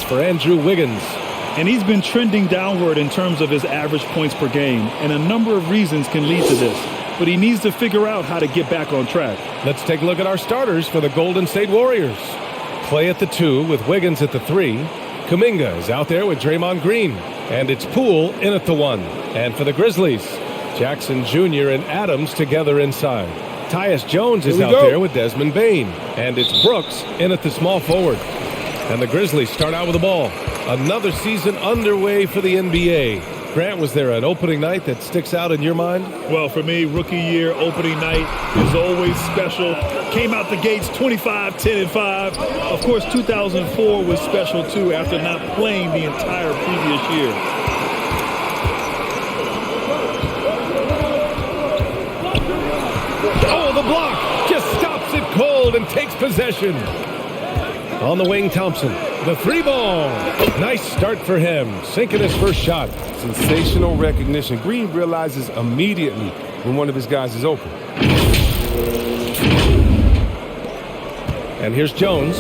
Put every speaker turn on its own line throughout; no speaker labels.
for Andrew Wiggins.
And he's been trending downward in terms of his average points per game, and a number of reasons can lead to this. But he needs to figure out how to get back on track.
Let's take a look at our starters for the Golden State Warriors. Clay at the 2 with Wiggins at the 3. Kuminga is out there with Draymond Green. And it's Poole in at the 1. And for the Grizzlies, Jackson Jr. and Adams together inside. Tyus Jones is out there with Desmond Bane. And it's Brooks in at the small forward. And the Grizzlies start out with the ball. Another season underway for the NBA. Grant, was there an opening night that sticks out in your mind?
Well, for me, rookie year opening night is always special. Came out the gates 25, 10, and 5. Of course, 2004 was special, too, after not playing the entire previous year.
Oh, the block just stops it cold and takes possession. On the wing, Thompson. The 3 ball. Nice start for him. Sinking his first shot.
Sensational recognition. Green realizes immediately when one of his guys is open.
And here's Jones.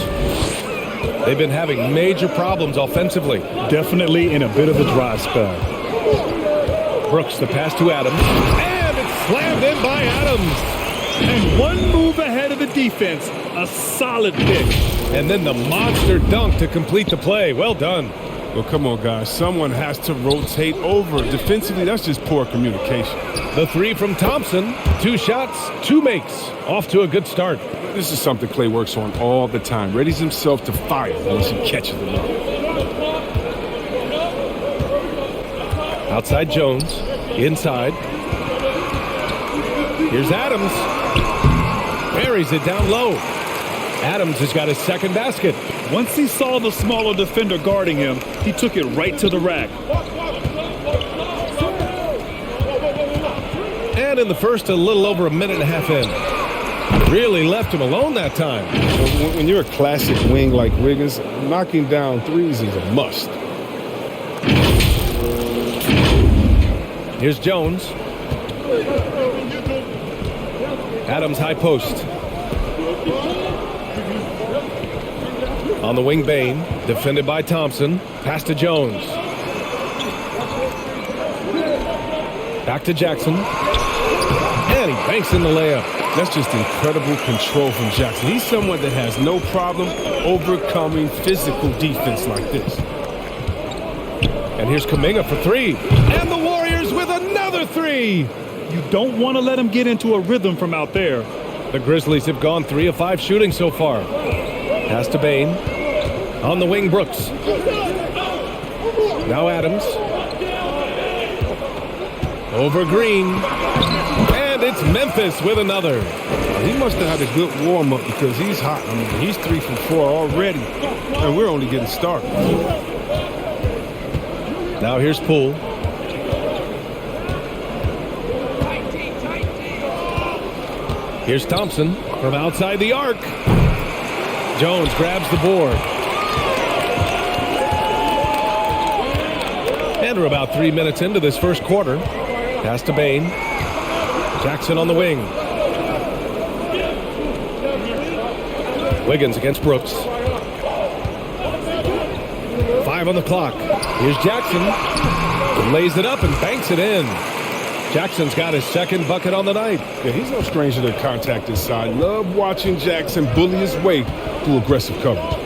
They've been having major problems offensively.
Definitely in a bit of a dry spell.
Brooks, the pass to Adams. And it's slammed in by Adams.
And one move ahead of the defense. A solid pick.
And then the monster dunk to complete the play. Well done.
Well, come on, guys. Someone has to rotate over. Defensively, that's just poor communication.
The 3 from Thompson. 2 shots, 2 makes. Off to a good start.
This is something Clay works on all the time. Readies himself to fire once he catches the ball.
Outside Jones. Inside. Here's Adams. Buries it down low. Adams has got his second basket.
Once he saw the smaller defender guarding him, he took it right to the rack.
And in the first, a little over a minute and a half in. Really left him alone that time.
When you're a classic wing like Wiggins, knocking down threes is a must.
Here's Jones. Adams high post. On the wing, Bane, defended by Thompson. Pass to Jones. Back to Jackson. And he banks in the layup.
That's just incredible control from Jackson. He's someone that has no problem overcoming physical defense like this.
And here's Kuminga for 3. And the Warriors with another 3.
You don't want to let him get into a rhythm from out there.
The Grizzlies have gone 3 of 5 shooting so far. Pass to Bane. On the wing, Brooks. Now Adams. Over Green. And it's Memphis with another.
He must have had a good warm-up because he's hot. I mean, he's 3 from 4 already. And we're only getting started.
Now here's Poole. Here's Thompson from outside the arc. Jones grabs the board. And we're about 3 minutes into this first quarter. Pass to Bane. Jackson on the wing. Wiggins against Brooks. 5 on the clock. Here's Jackson. Lays it up and banks it in. Jackson's got his second bucket on the night.
Yeah, he's no stranger to contact inside. Love watching Jackson bully his way through aggressive coverage.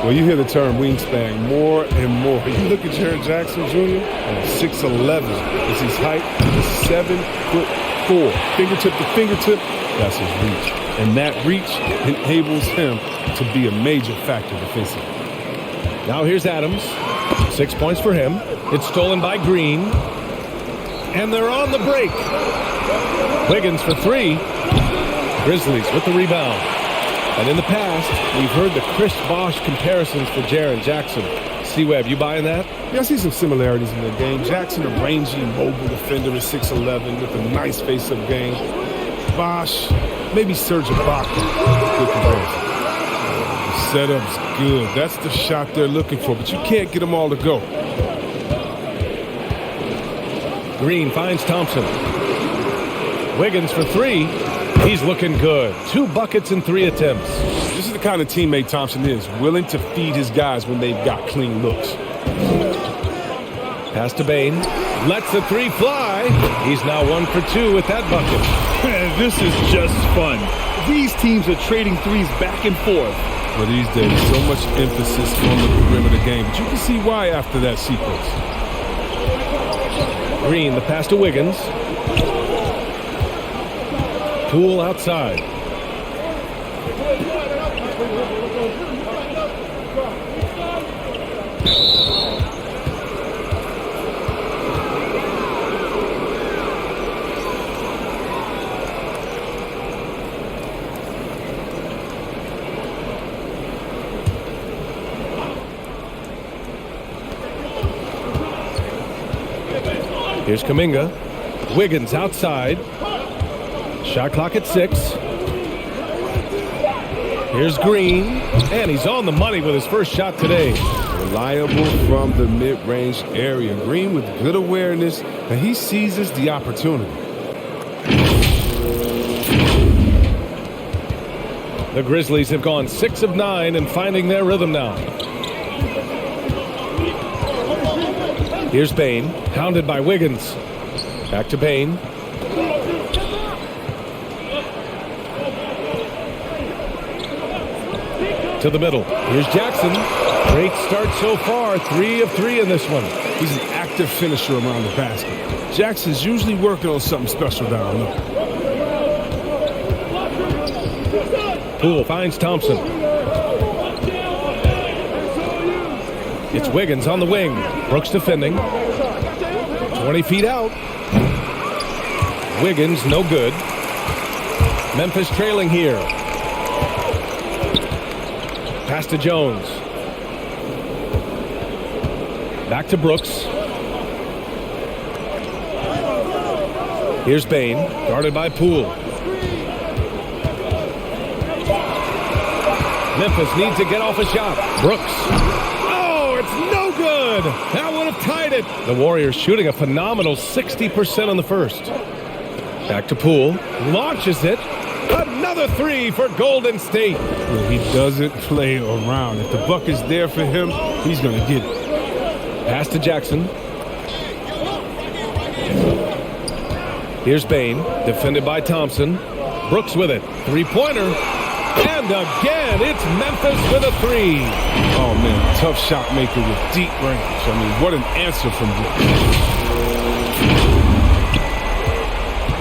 Well, you hear the term wingspan more and more. You look at Jaren Jackson Jr. and 6'11" is his height. He's 7'4". Fingertip to fingertip, that's his reach. And that reach enables him to be a major factor defensively.
Now here's Adams. 6 points for him. It's stolen by Green. And they're on the break. Wiggins for 3. Grizzlies with the rebound. And in the past, we've heard the Chris Bosh comparisons for Jaren Jackson. C-Web, you buying that?
Yeah, I see some similarities in the game. Jackson, a rangy, mobile defender at 6'11" with a nice face-up game. Bosh, maybe Serge Ibaka. Good comparison. The setup's good. That's the shot they're looking for, but you can't get them all to go.
Green finds Thompson. Wiggins for 3. He's looking good. 2 buckets in 3 attempts.
This is the kind of teammate Thompson is, willing to feed his guys when they've got clean looks.
Pass to Bain. Lets the 3 fly. He's now 1 for 2 with that bucket.
This is just fun. These teams are trading threes back and forth.
But these days, so much emphasis on the perimeter game. But you can see why after that sequence.
Green, the pass to Wiggins. Poole outside. Here's Kuminga. Wiggins outside. Shot clock at 6. Here's Green. And he's on the money with his first shot today.
Reliable from the mid-range area. Green with good awareness, and he seizes the opportunity.
The Grizzlies have gone 6 of 9 and finding their rhythm now. Here's Bain, hounded by Wiggins. Back to Bain. To the middle. Here's Jackson. Great start so far. 3 of 3 in this one.
He's an active finisher around the basket. Jackson's usually working on something special down low.
Poole finds Thompson. It's Wiggins on the wing. Brooks defending. 20 feet out. Wiggins, no good. Memphis trailing here. Pass to Jones. Back to Brooks. Here's Bain, guarded by Poole. Memphis needs to get off a shot. Brooks. Oh, it's no good. That would have tied it. The Warriors shooting a phenomenal 60% on the first. Back to Poole. Launches it. Another 3 for Golden State.
He doesn't play around. If the buck is there for him, he's going to get it.
Pass to Jackson. Here's Bain, defended by Thompson. Brooks with it. 3-pointer. And again, it's Memphis with a 3.
Oh, man, tough shot maker with deep range. I mean, what an answer from Brooks.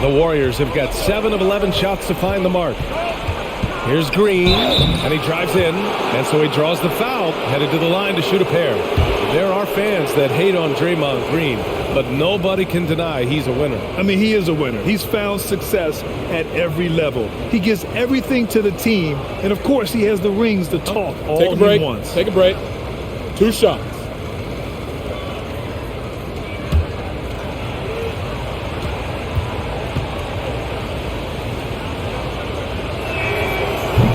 The Warriors have got 7 of 11 shots to find the mark. Here's Green, and he drives in, and so he draws the foul, headed to the line to shoot a pair. There are fans that hate on Draymond Green, but nobody can deny he's a winner.
I mean, he is a winner. He's found success at every level. He gives everything to the team, and of course, he has the rings to talk all
Take a break.
he wants.
Take a break. 2 shots.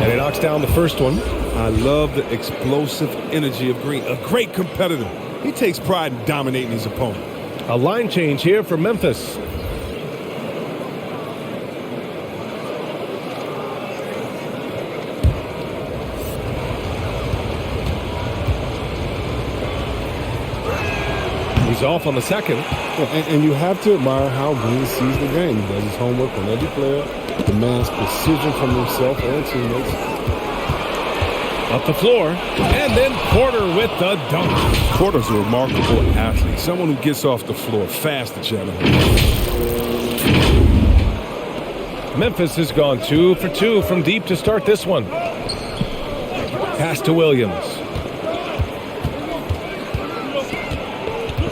And he knocks down the first one.
I love the explosive energy of Green. A great competitor. He takes pride in dominating his opponent.
A line change here for Memphis. He's off on the second.
And you have to admire how Green sees the game. He does his homework on every player, demands precision from himself and teammates.
Up the floor, and then Porter with the dunk.
Porter's a remarkable athlete, someone who gets off the floor fast to generate.
Memphis has gone 2 for 2 from deep to start this one. Pass to Williams.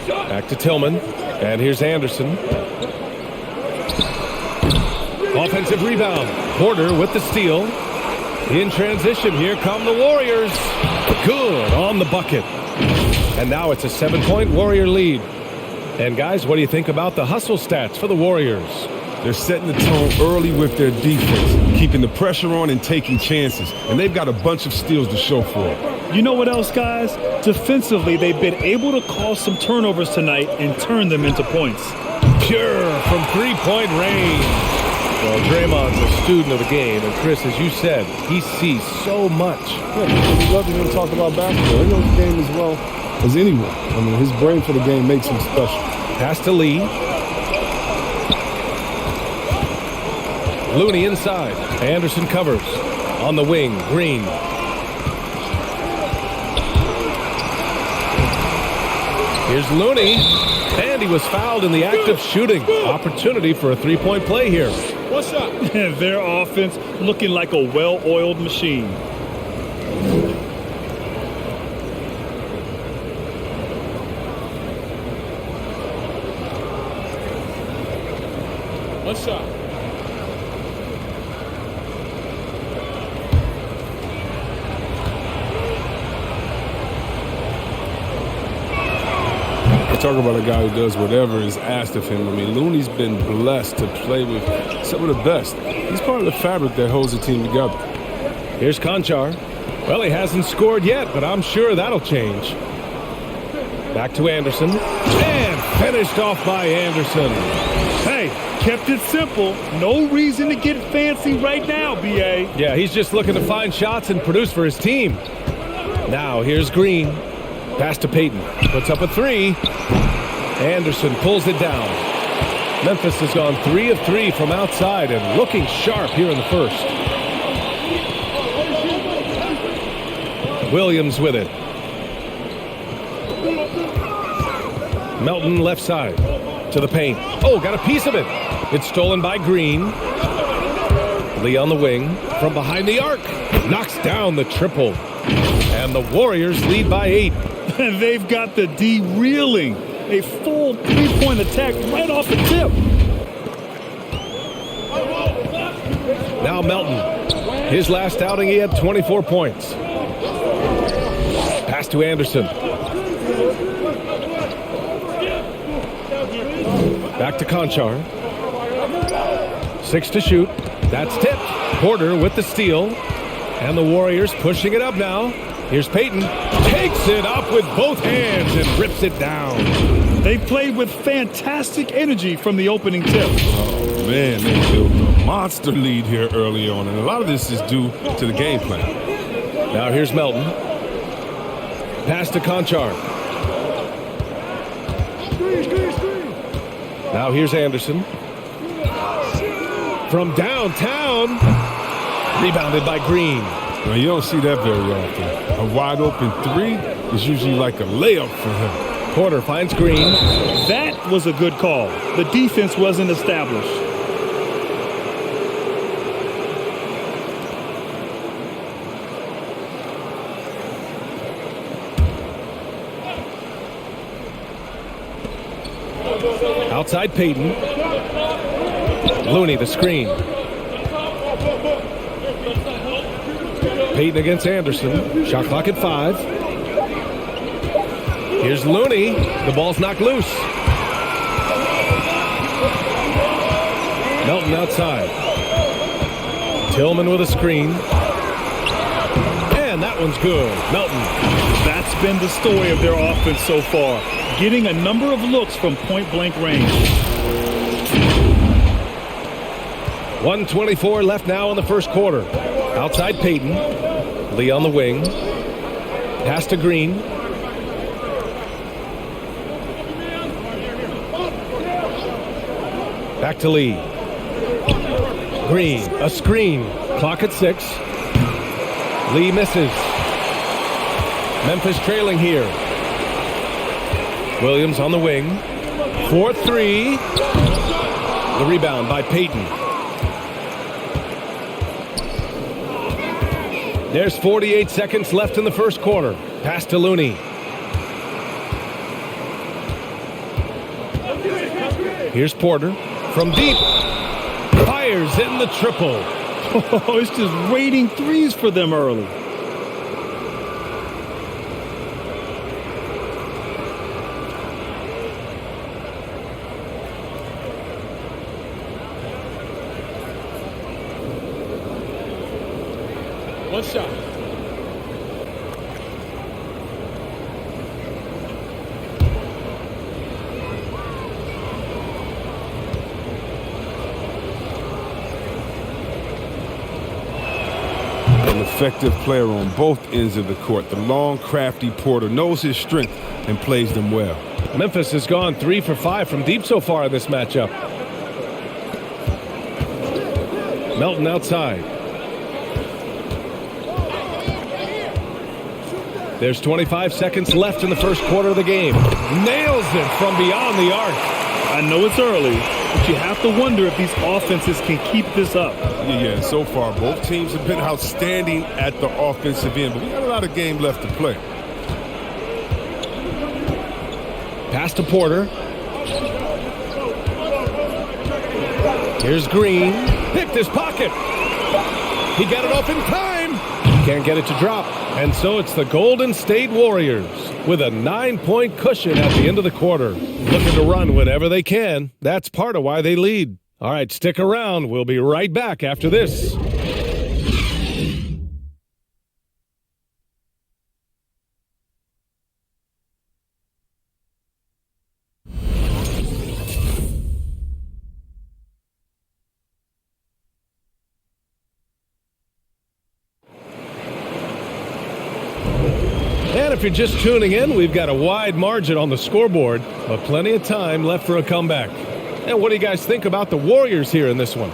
Back to Tillman, and here's Anderson. Offensive rebound. Porter with the steal. In transition, here come the Warriors. Good on the bucket. And now it's a 7-point Warrior lead. And guys, what do you think about the hustle stats for the Warriors?
They're setting the tone early with their defense, keeping the pressure on and taking chances. And they've got a bunch of steals to show for it.
You know what else, guys? Defensively, they've been able to cause some turnovers tonight and turn them into points.
Pure from 3-point range. Well, Draymond's a student of the game, and Chris, as you said, he sees so much.
Yeah, he loves to talk about basketball. He knows the game as well as anyone. I mean, his brain for the game makes him special.
Pass to Lee. Looney inside. Anderson covers. On the wing, Green. Here's Looney. And he was fouled in the act of shooting. Opportunity for a three-point play here.
What's up?
Their offense looking like a well-oiled machine.
One shot.
Talk about a guy who does whatever is asked of him. I mean, Looney's been blessed to play with some of the best. He's part of the fabric that holds the team together.
Here's Conchar. Well, he hasn't scored yet, but I'm sure that'll change. Back to Anderson. And finished off by Anderson.
Hey, kept it simple. No reason to get fancy right now, B.A.
Yeah, he's just looking to find shots and produce for his team. Now, here's Green. Pass to Payton. Puts up a three. Anderson pulls it down. Memphis has gone 3 of 3 from outside and looking sharp here in the first. Williams with it. Melton left side to the paint. Oh, got a piece of it. It's stolen by Green. Lee on the wing from behind the arc. Knocks down the triple. And the Warriors lead by 8.
And they've got the D reeling. A full three-point attack right off the tip.
Now Melton. His last outing, he had 24 points. Pass to Anderson. Back to Conchar. 6 to shoot. That's tipped. Porter with the steal. And the Warriors pushing it up now. Here's Payton. Takes it up with both hands and rips it down.
They played with fantastic energy from the opening tip.
Oh, man, they built a monster lead here early on, and a lot of this is due to the game plan.
Now here's Melton. Pass to Conchar. Now here's Anderson. From downtown. Rebounded by Green.
Now, you don't see that very often. A wide open three is usually like a layup for him.
Porter finds Green.
That was a good call. The defense wasn't established.
Outside Payton. Looney the screen. Payton against Anderson. Shot clock at 5. Here's Looney. The ball's knocked loose. Melton outside. Tillman with a screen. And that one's good. Melton.
That's been the story of their offense so far. Getting a number of looks from point-blank range.
1:24 left now in the first quarter. Outside Payton. Lee on the wing. Pass to Green. Back to Lee. Green, a screen. Clock at 6. Lee misses. Memphis trailing here. Williams on the wing. 4-3. The rebound by Payton. There's 48 seconds left in the first quarter. Pass to Looney. Here's Porter from deep. Fires in the triple.
Oh, it's just raining threes for them early.
One shot.
effective player on both ends of the court. The long, crafty Porter knows his strength and plays them well.
Memphis has gone 3 for 5 from deep so far in this matchup. Melton outside. There's 25 seconds left in the first quarter of the game. Nails it from beyond the arc.
I know it's early, but you have to wonder if these offenses can keep this up.
Yeah, so far both teams have been outstanding at the offensive end, but we got a lot of game left to play.
Pass to Porter. Here's Green. Picked his pocket. He got it off in time. Can't get it to drop. And so it's the Golden State Warriors with a 9-point cushion at the end of the quarter. Looking to run whenever they can. That's part of why they lead. All right, stick around. We'll be right back after this. And if you're just tuning in, we've got a wide margin on the scoreboard, but plenty of time left for a comeback. And what do you guys think about the Warriors here in this one?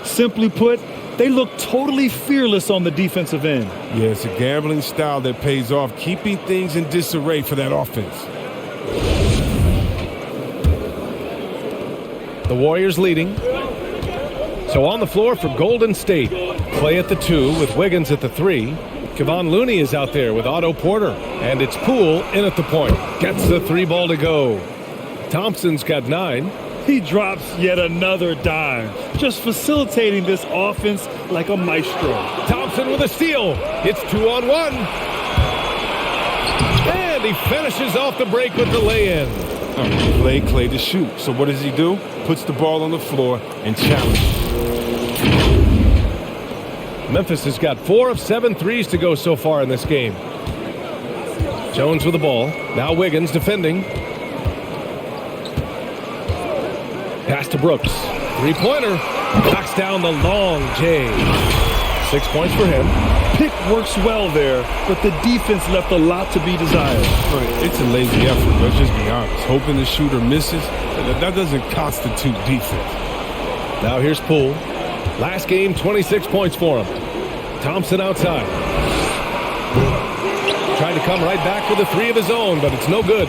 Simply put, they look totally fearless on the defensive end.
Yeah, it's a gambling style that pays off, keeping things in disarray for that offense.
The Warriors leading. So on the floor for Golden State. Clay at the 2 with Wiggins at the 3. Kevon Looney is out there with Otto Porter. And it's Poole in at the point. Gets the 3 ball to go. Thompson's got 9.
He drops yet another dime, just facilitating this offense like a maestro.
Thompson with a steal. It's 2-on-1. And he finishes off the break with the lay-in.
Clay to shoot. So what does he do? Puts the ball on the floor and challenges.
Memphis has got 4 of 7 threes to go so far in this game. Jones with the ball. Now Wiggins defending. Pass to Brooks. 3-pointer. Knocks down the long J. 6 points for him.
Pick works well there, but the defense left a lot to be desired.
It's a lazy effort, let's just be honest. Hoping the shooter misses, that doesn't constitute defense.
Now here's Poole. Last game, 26 points for him. Thompson outside. Trying to come right back with a 3 of his own, but it's no good.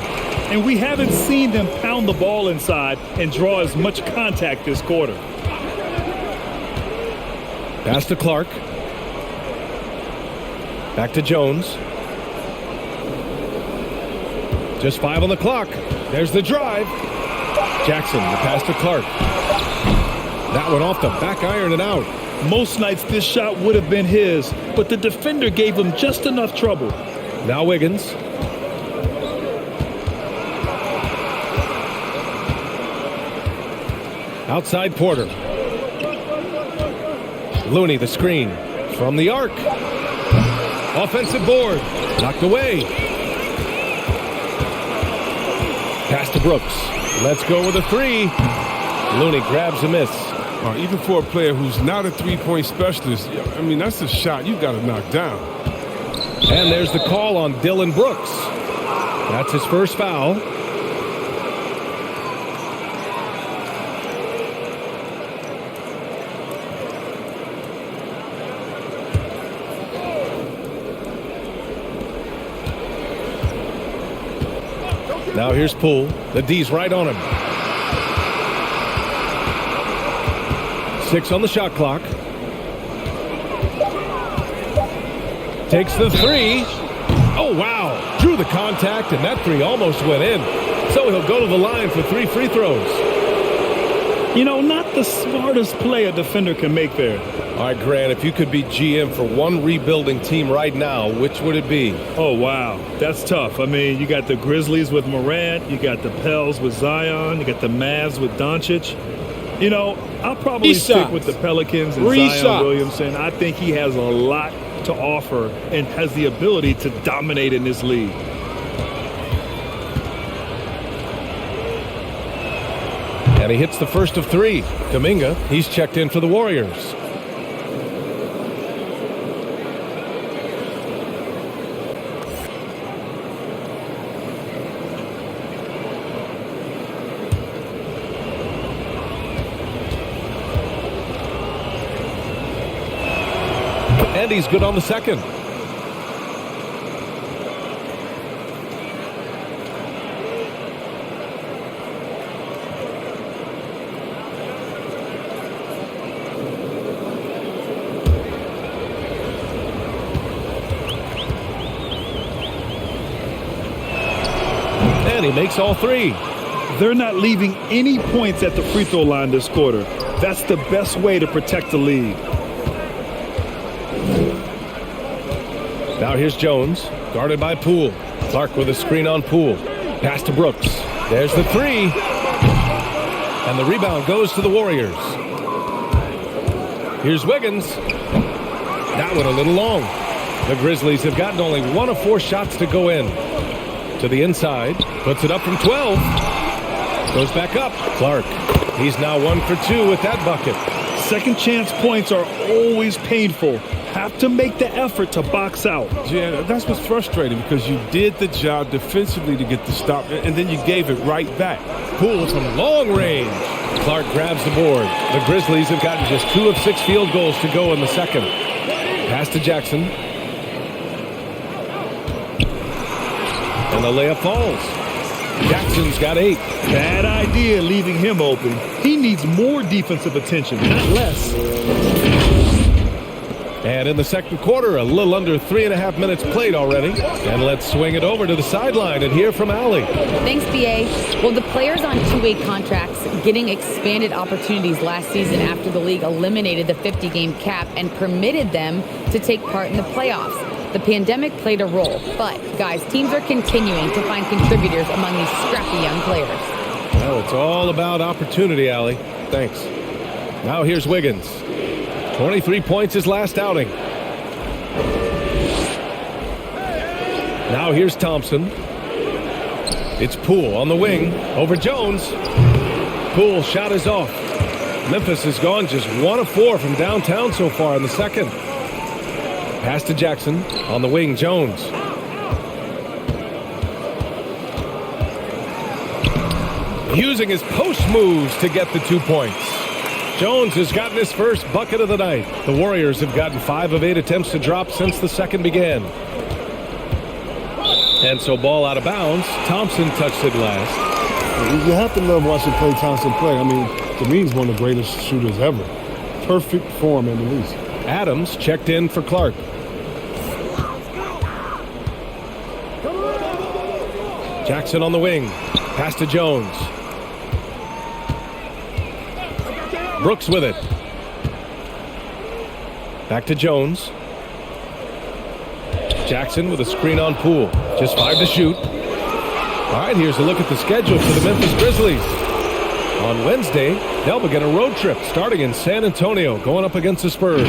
And we haven't seen them pound the ball inside and draw as much contact this quarter.
Pass to Clark. Back to Jones. Just 5 on the clock. There's the drive. Jackson, the pass to Clark. That one off the back iron and out.
Most nights this shot would have been his, but the defender gave him just enough trouble.
Now Wiggins. Outside Porter. Looney the screen. From the arc. Offensive board. Knocked away. Pass to Brooks. Let's go with a 3. Looney grabs a miss.
Even for a player who's not a three-point specialist, I mean, that's a shot you got to knock down.
And there's the call on Dillon Brooks. That's his first foul. Now here's Poole. The D's right on him. 6 on the shot clock. Takes the 3. Oh, wow. Drew the contact, and that 3 almost went in. So he'll go to the line for 3 free throws.
You know, not the smartest play a defender can make there.
All right, Grant, if you could be GM for one rebuilding team right now, which would it be?
Oh, wow. That's tough. I mean, you got the Grizzlies with Morant. You got the Pels with Zion. You got the Mavs with Doncic. You know, I'll probably stick with the Pelicans and Zion Williamson. I think he has a lot to offer and has the ability to dominate in this league.
And he hits the first of 3. Kuminga, he's checked in for the Warriors. And he's good on the second. And he makes all three.
They're not leaving any points at the free throw line this quarter. That's the best way to protect the lead.
Now here's Jones, guarded by Poole. Clark with a screen on Poole. Pass to Brooks. There's the three. And the rebound goes to the Warriors. Here's Wiggins. That one a little long. The Grizzlies have gotten only 1 of 4 shots to go in. To the inside. Puts it up from 12. Goes back up. Clark. He's now 1 for 2 with that bucket.
Second chance points are always painful. Have to make the effort to box out.
Yeah, that's what's frustrating because you did the job defensively to get the stop, and then you gave it right back.
Poole from long range. Clark grabs the board. The Grizzlies have gotten just 2 of 6 field goals to go in the second. Pass to Jackson. And the layup falls. Jackson's got 8.
Bad idea leaving him open. He needs more defensive attention, not less.
And in the second quarter, a little under 3.5 minutes played already. And let's swing it over to the sideline and hear from Allie.
Thanks, B.A. Well, the players on two-way contracts getting expanded opportunities last season after the league eliminated the 50-game cap and permitted them to take part in the playoffs. The pandemic played a role, but, guys, teams are continuing to find contributors among these scrappy young players.
Well, it's all about opportunity, Allie. Thanks. Now here's Wiggins. 23 points his last outing. Now here's Thompson. It's Poole on the wing over Jones. Poole shot is off. Memphis has gone just 1 of 4 from downtown so far in the second. Pass to Jackson on the wing. Jones. Using his post moves to get the 2 points. Jones has gotten his first bucket of the night. The Warriors have gotten 5 of 8 attempts to drop since the second began. And so ball out of bounds. Thompson touched it last.
You have to love watching Klay Thompson play. I mean, to me, he's one of the greatest shooters ever. Perfect form in the least.
Adams checked in for Clark. Jackson on the wing. Pass to Jones. Brooks with it. Back to Jones. Jackson with a screen on Poole. Just 5 to shoot. All right, here's a look at the schedule for the Memphis Grizzlies. On Wednesday, they'll begin a road trip starting in San Antonio, going up against the Spurs.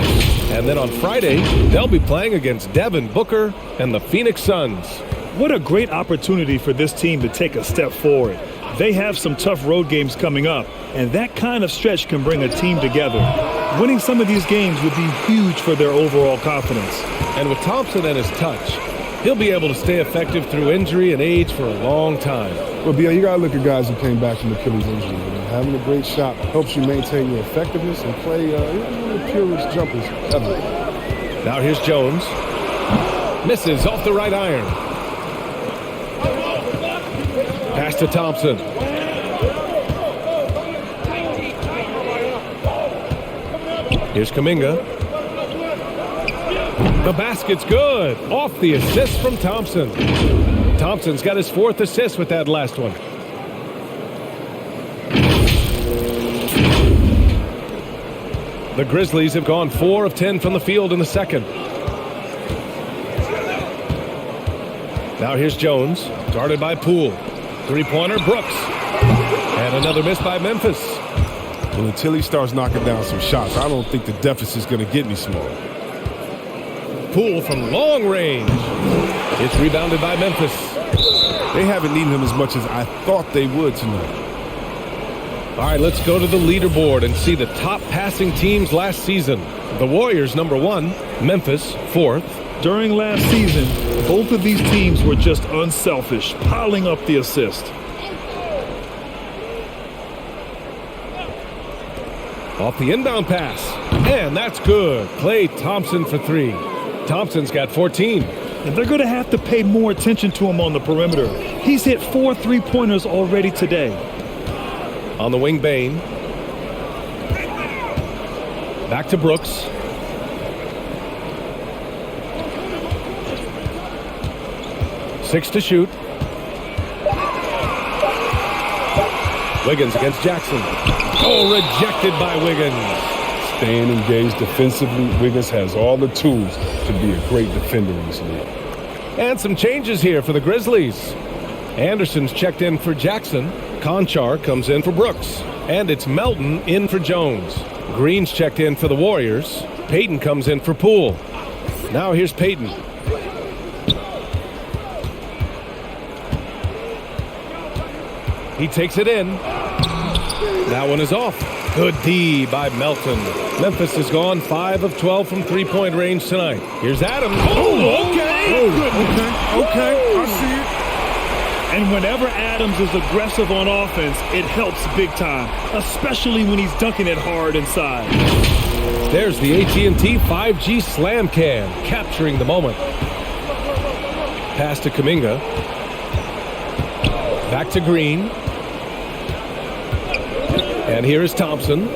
And then on Friday, they'll be playing against Devin Booker and the Phoenix Suns.
What a great opportunity for this team to take a step forward. They have some tough road games coming up, and that kind of stretch can bring a team together. Winning some of these games would be huge for their overall confidence.
And with Thompson and his touch, he'll be able to stay effective through injury and age for a long time.
Well, B.A., you got to look at guys who came back from Achilles injury. Having a great shot helps you maintain your effectiveness and play one of the purest jumpers ever.
Now here's Jones. Misses off the right iron. Pass to Thompson. Here's Kuminga. The basket's good. Off the assist from Thompson. Thompson's got his 4th assist with that last one. The Grizzlies have gone 4 of 10 from the field in the second. Now here's Jones, guarded by Poole. 3-pointer, Brooks. And another miss by Memphis.
Well, until he starts knocking down some shots, I don't think the deficit's going to get any smaller.
Poole from long range. It's rebounded by Memphis.
They haven't needed him as much as I thought they would tonight.
All right, let's go to the leaderboard and see the top passing teams last season. The Warriors, number 1. Memphis, 4th.
During last season, both of these teams were just unselfish, piling up the assist.
Off the inbound pass. And that's good. Klay Thompson for three. Thompson's got 14.
And they're going to have to pay more attention to him on the perimeter. He's hit 4 3-pointers already today.
On the wing, Bane. Back to Brooks. Six to shoot. Wiggins against Jackson. Oh, rejected by Wiggins.
Staying engaged defensively, Wiggins has all the tools to be a great defender in this league.
And some changes here for the Grizzlies. Anderson's checked in for Jackson. Conchar comes in for Brooks. And it's Melton in for Jones. Green's checked in for the Warriors. Payton comes in for Poole. Now here's Payton. He takes it in. That one is off. Good D by Melton. Memphis has gone 5 of 12 from three-point range tonight. Here's Adams.
Oh, okay.
Okay, I see it.
And whenever Adams is aggressive on offense, it helps big time, especially when he's dunking it hard inside.
There's the AT&T 5G Slam Cam, capturing the moment. Pass to Kuminga. Back to Green. And here is Thompson.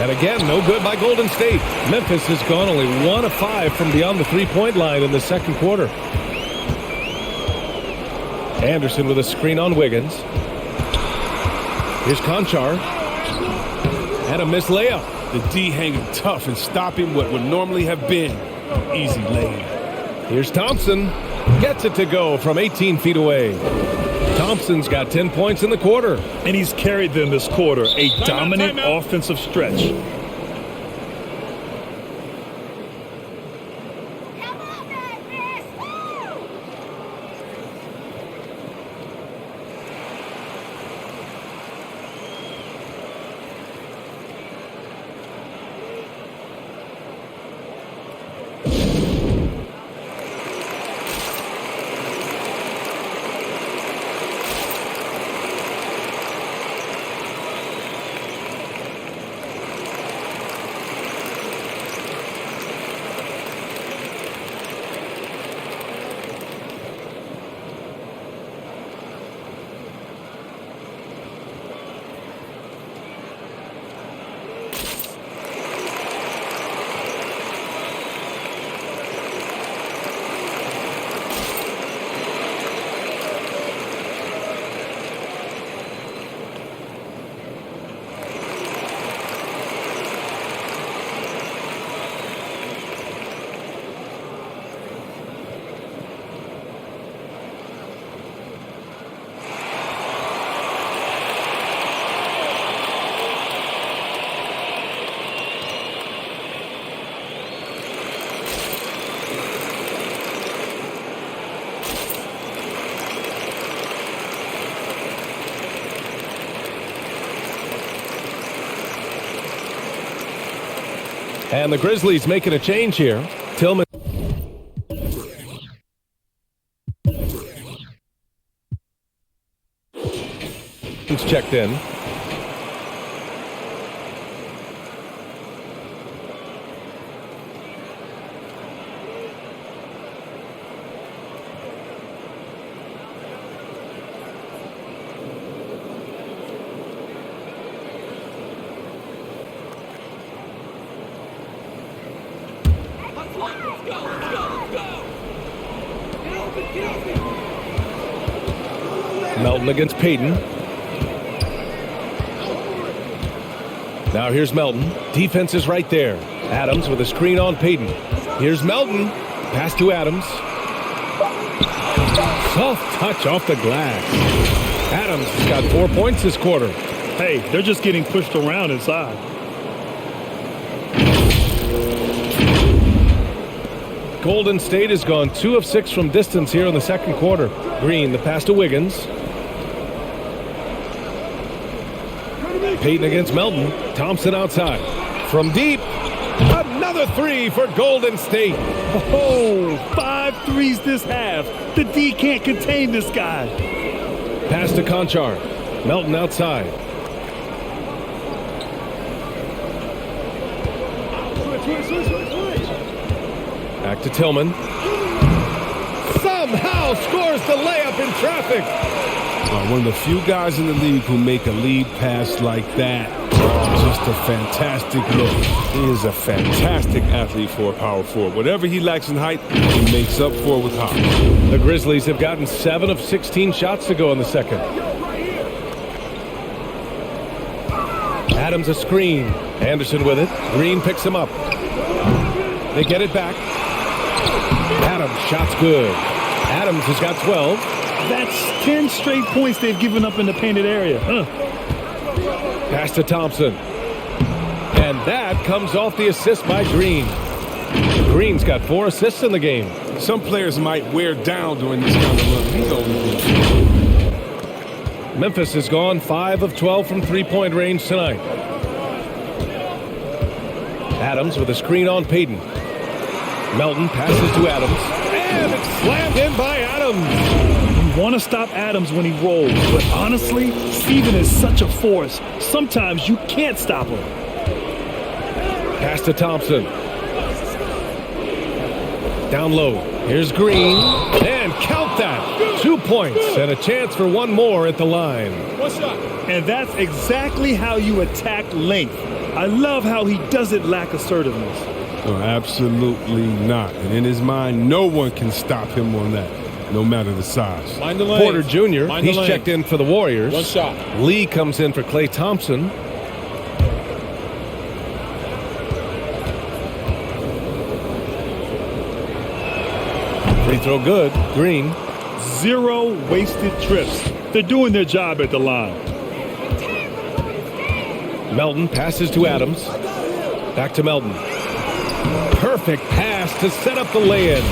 And again, no good by Golden State. Memphis has gone only 1 of 5 from beyond the three-point line in the second quarter. Anderson with a screen on Wiggins. Here's Conchar. And a missed layup.
The D hanging tough and stopping what would normally have been easy layup.
Here's Thompson. Gets it to go from 18 feet away. Thompson's got 10 points in the quarter.
And he's carried them this quarter. A dominant offensive stretch.
And the Grizzlies making a change here. Tillman. He's checked in. Melton against Payton. Now here's Melton. Defense is right there. Adams with a screen on Payton. Here's Melton. Pass to Adams. Soft touch off the glass. Adams has got 4 points this quarter.
Hey, they're just getting pushed around inside.
Golden State has gone 2 of 6 from distance here in the second quarter. Green, the pass to Wiggins. Payton against Melton. Thompson outside. From deep. Another 3 for Golden State.
Oh, 5 threes this half. The D can't contain this guy.
Pass to Conchar. Melton outside. Back to Tillman. Somehow scores the layup in traffic.
One of the few guys in the league who make a lead pass like that. Just a fantastic look. He is a fantastic athlete for a power forward. Whatever he lacks in height, he makes up for with hop.
The Grizzlies have gotten 7 of 16 shots to go in the second. Adams a screen. Anderson with it. Green picks him up. They get it back. Adams, shot's good. Adams has got 12.
That's 10 straight points they've given up in the painted area.
Pass to Thompson. And that comes off the assist by Green. Green's got 4 assists in the game.
Some players might wear down during this kind of run. He's only good.
Memphis has gone 5 of 12 from three-point range tonight. Adams with a screen on Payton. Melton passes to Adams. And it's slammed in by Adams.
You want to stop Adams when he rolls, but honestly, Steven is such a force. Sometimes you can't stop him.
Pass to Thompson. Down low. Here's Green. And count that. 2 points and a chance for one more at the line.
And that's exactly how you attack length. I love how he doesn't lack assertiveness.
No, absolutely not. And in his mind, no one can stop him on that, no matter the size.
Porter Jr., he's checked in for the Warriors.
One shot.
Lee comes in for Klay Thompson. Free throw good. Green.
0 wasted trips. They're doing their job at the line.
Melton passes to Adams. Back to Melton. Perfect pass to set up the lay-in.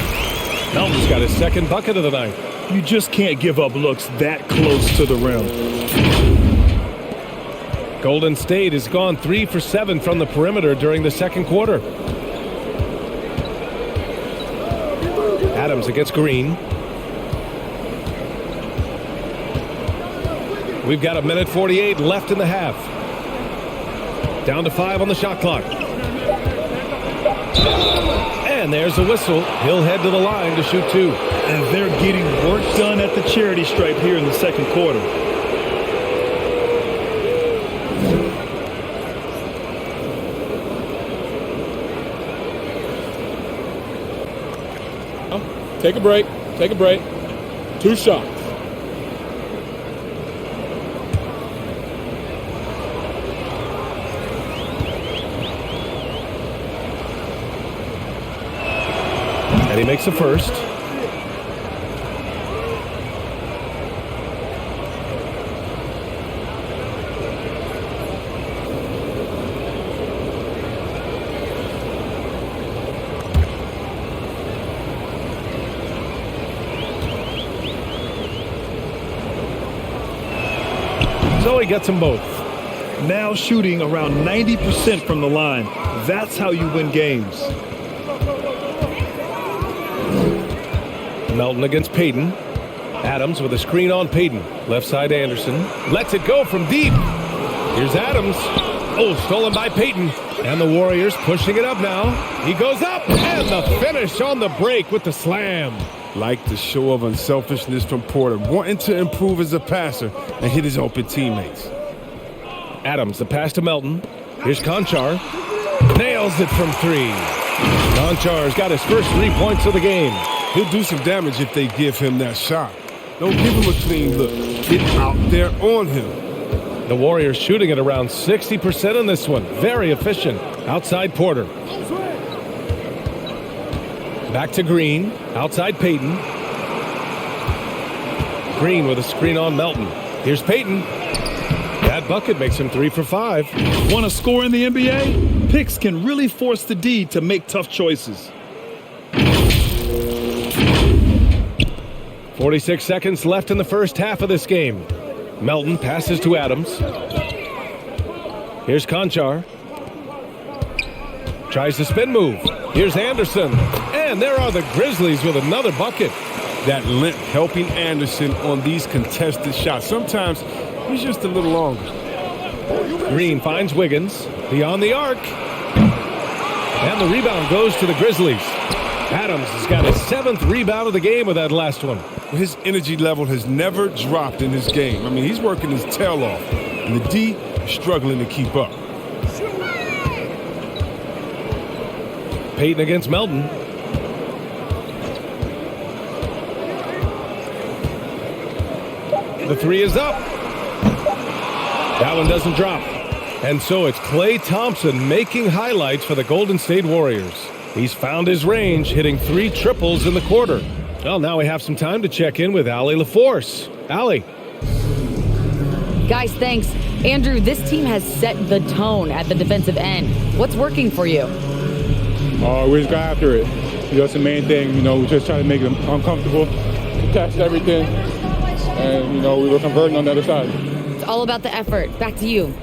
Melton's got his second bucket of the night.
You just can't give up looks that close to the rim.
Golden State has gone 3 for 7 from the perimeter during the second quarter. Adams against Green. We've got 1:48 left in the half. Down to 5 on the shot clock. And there's a whistle. He'll head to the line to shoot 2.
And they're getting work done at the charity stripe here in the second quarter.
Take a break. Take a break. 2 shots.
And he makes the first. So he gets them both.
Now shooting around 90% from the line. That's how you win games.
Melton against Payton. Adams with a screen on Payton. Left side Anderson. Lets it go from deep. Here's Adams. Oh, stolen by Payton. And the Warriors pushing it up now. He goes up. And the finish on the break with the slam.
Like the show of unselfishness from Porter, wanting to improve as a passer and hit his open teammates.
Adams, the pass to Melton. Here's Conchar. Nails it from 3. Conchar's got his first 3 points of the game.
He'll do some damage if they give him that shot. Don't give him a clean look. Get out there on him.
The Warriors shooting at around 60% in this one. Very efficient. Outside Porter. Back to Green. Outside Payton. Green with a screen on Melton. Here's Payton. That bucket makes him 3 for 5.
Want to score in the NBA? Picks can really force the D to make tough choices.
46 seconds left in the first half of this game. Melton passes to Adams. Here's Conchar. Tries the spin move. Here's Anderson. And there are the Grizzlies with another bucket.
That length helping Anderson on these contested shots. Sometimes he's just a little longer.
Green finds Wiggins. Beyond the arc. And the rebound goes to the Grizzlies. Adams has got his 7th rebound of the game with that last one.
His energy level has never dropped in his game. I mean, he's working his tail off, and the D is struggling to keep up.
Payton against Melton. The three is up. That one doesn't drop. And so it's Klay Thompson making highlights for the Golden State Warriors. He's found his range, hitting 3 triples in the quarter. Well, now we have some time to check in with Allie LaForce. Allie.
Guys, thanks. Andrew, this team has set the tone at the defensive end. What's working for you?
We just got after it. That's the main thing. We just try to make them uncomfortable, catch everything, and, we were converting on the other side.
It's all about the effort. Back to you.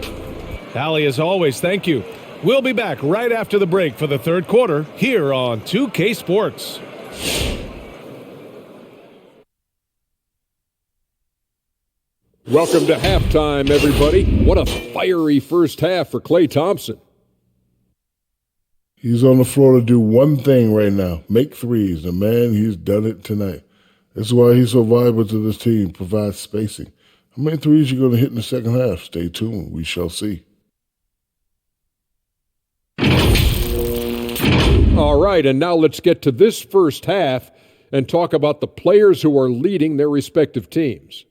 Allie, as always, thank you. We'll be back right after the break for the third quarter here on 2K Sports.
Welcome to halftime, everybody. What a fiery first half for Klay Thompson.
He's on the floor to do one thing right now, make threes. And, man, he's done it tonight. That's why he's so valuable to this team, provides spacing. How many threes are you going to hit in the second half? Stay tuned. We shall see.
All right, and now let's get to this first half and talk about the players who are leading their respective teams.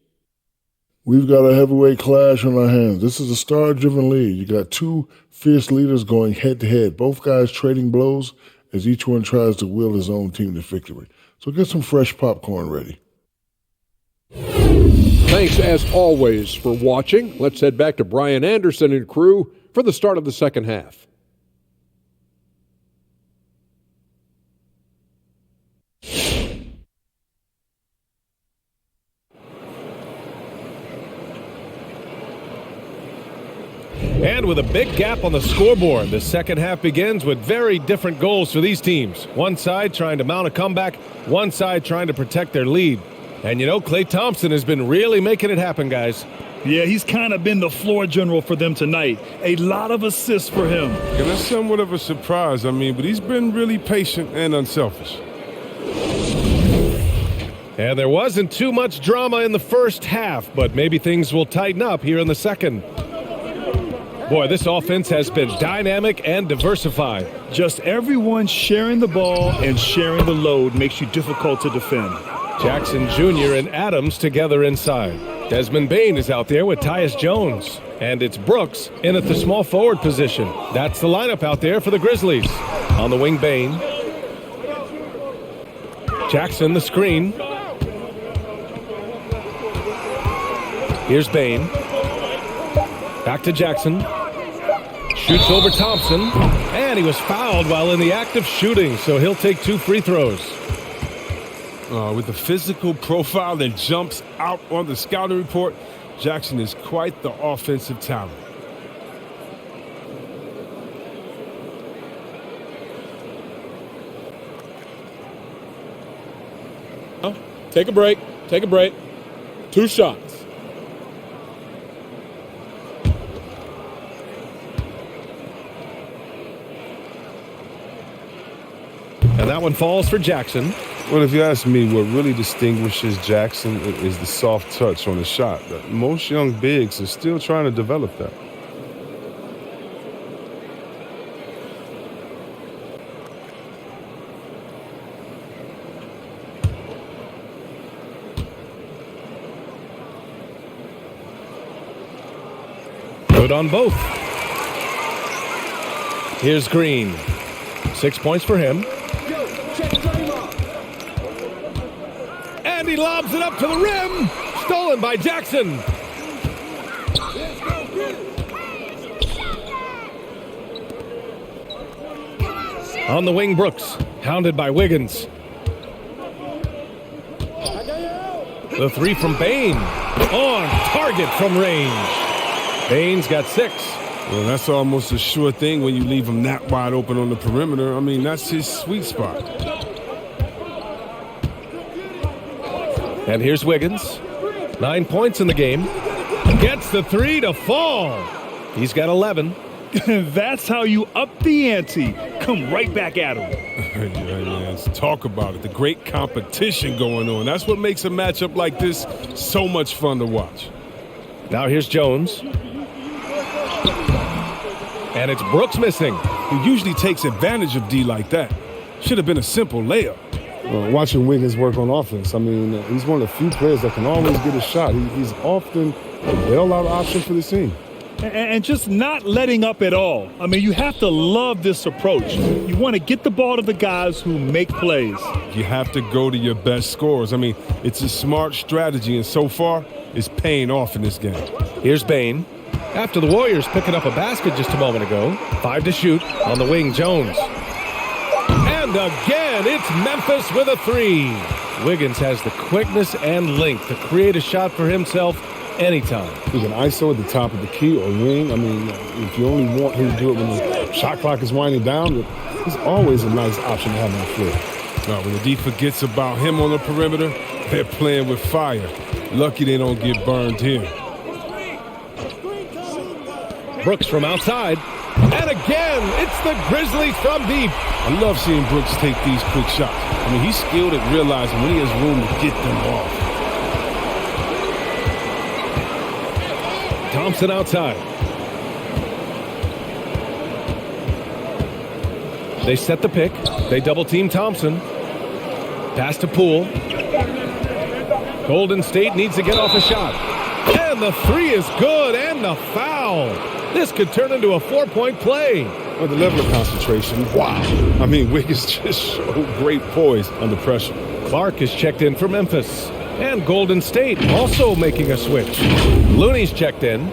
We've got a heavyweight clash on our hands. This is a star-driven league. You got 2 fierce leaders going head-to-head, both guys trading blows as each one tries to will his own team to victory. So get some fresh popcorn ready.
Thanks, as always, for watching. Let's head back to Brian Anderson and crew for the start of the second half.
And with a big gap on the scoreboard, the second half begins with very different goals for these teams. One side trying to mount a comeback, one side trying to protect their lead. And Klay Thompson has been really making it happen, guys.
Yeah, he's kind of been the floor general for them tonight. A lot of assists for him.
And that's somewhat of a surprise, but he's been really patient and unselfish.
And there wasn't too much drama in the first half, but maybe things will tighten up here in the second. Boy, this offense has been dynamic and diversified.
Just everyone sharing the ball and sharing the load makes you difficult to defend.
Jackson Jr. and Adams together inside. Desmond Bane is out there with Tyus Jones. And it's Brooks in at the small forward position. That's the lineup out there for the Grizzlies. On the wing, Bane. Jackson, the screen. Here's Bane. Back to Jackson. Shoots over Thompson. And he was fouled while in the act of shooting, so he'll take 2 free throws.
With the physical profile that jumps out on the scouting report, Jackson is quite the offensive talent.
Take a break. 2 shots.
And that one falls for Jackson.
Well, if you ask me, what really distinguishes Jackson is the soft touch on the shot. Most young bigs are still trying to develop that.
Good on both. Here's Green. 6 points for him. And he lobs it up to the rim. Stolen by Jackson. On the wing, Brooks. Hounded by Wiggins. The 3 from Bane. On target from range. Bane's got 6.
Well, that's almost a sure thing when you leave him that wide open on the perimeter. That's his sweet spot.
And here's Wiggins. 9 points in the game. Gets the 3 to fall. He's got 11.
That's how you up the ante. come right back at him.
Yeah, man. Talk about it. The great competition going on. That's what makes a matchup like this so much fun to watch.
Now here's Jones. And it's Brooks missing.
He usually takes advantage of D like that. Should have been a simple layup.
Watching Wiggins work on offense, I mean, he's one of the few players that can always get a shot. He's often a bailout option for the team.
And just not letting up at all. I mean, you have to love this approach. You want to get the ball to the guys who make plays.
You have to go to your best scorers. I mean, it's a smart strategy, and so far, it's paying off in this game.
Here's Bane. After the Warriors picking up a basket just a moment ago. 5 to shoot. On the wing, Jones. And again, it's Memphis with a 3. Wiggins has the quickness and length to create a shot for himself anytime.
He can ISO at the top of the key or wing. I mean, if you only want him to do it when the shot clock is winding down, he's always a nice option to have on the floor.
Now, when the D forgets about him on the perimeter, they're playing with fire. Lucky they don't get burned here.
Brooks from outside. And again, it's the Grizzlies from deep.
I love seeing Brooks take these quick shots. I mean, he's skilled at realizing when he has room to get them off.
Thompson outside. They set the pick. They double-team Thompson. Pass to Poole. Golden State needs to get off a shot. And the 3 is good, and the foul. This could turn into a 4-point play.
Well, the level of concentration, wow. I mean, Wiggins just showed great poise under pressure.
Clark is checked in for Memphis. And Golden State also making a switch. Looney's checked in.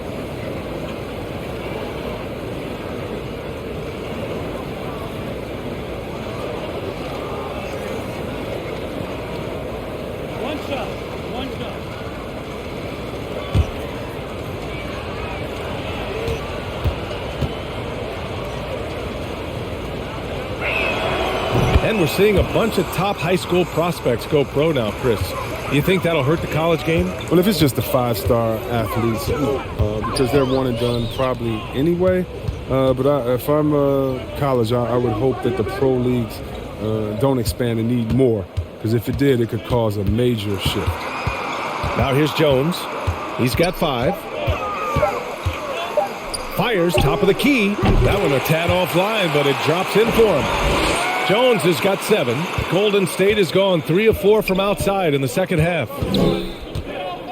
And we're seeing a bunch of top high school prospects go pro now, Chris. Do you think that'll hurt the college game?
Well, if it's just the 5-star athletes, because they're one and done probably anyway. But if I'm college, I would hope that the pro leagues don't expand and need more. Because if it did, it could cause a major shift.
Now here's Jones. He's got 5. Fires top of the key. That one a tad offline, but it drops in for him. Jones has got 7. Golden State has gone 3 of 4 from outside in the second half.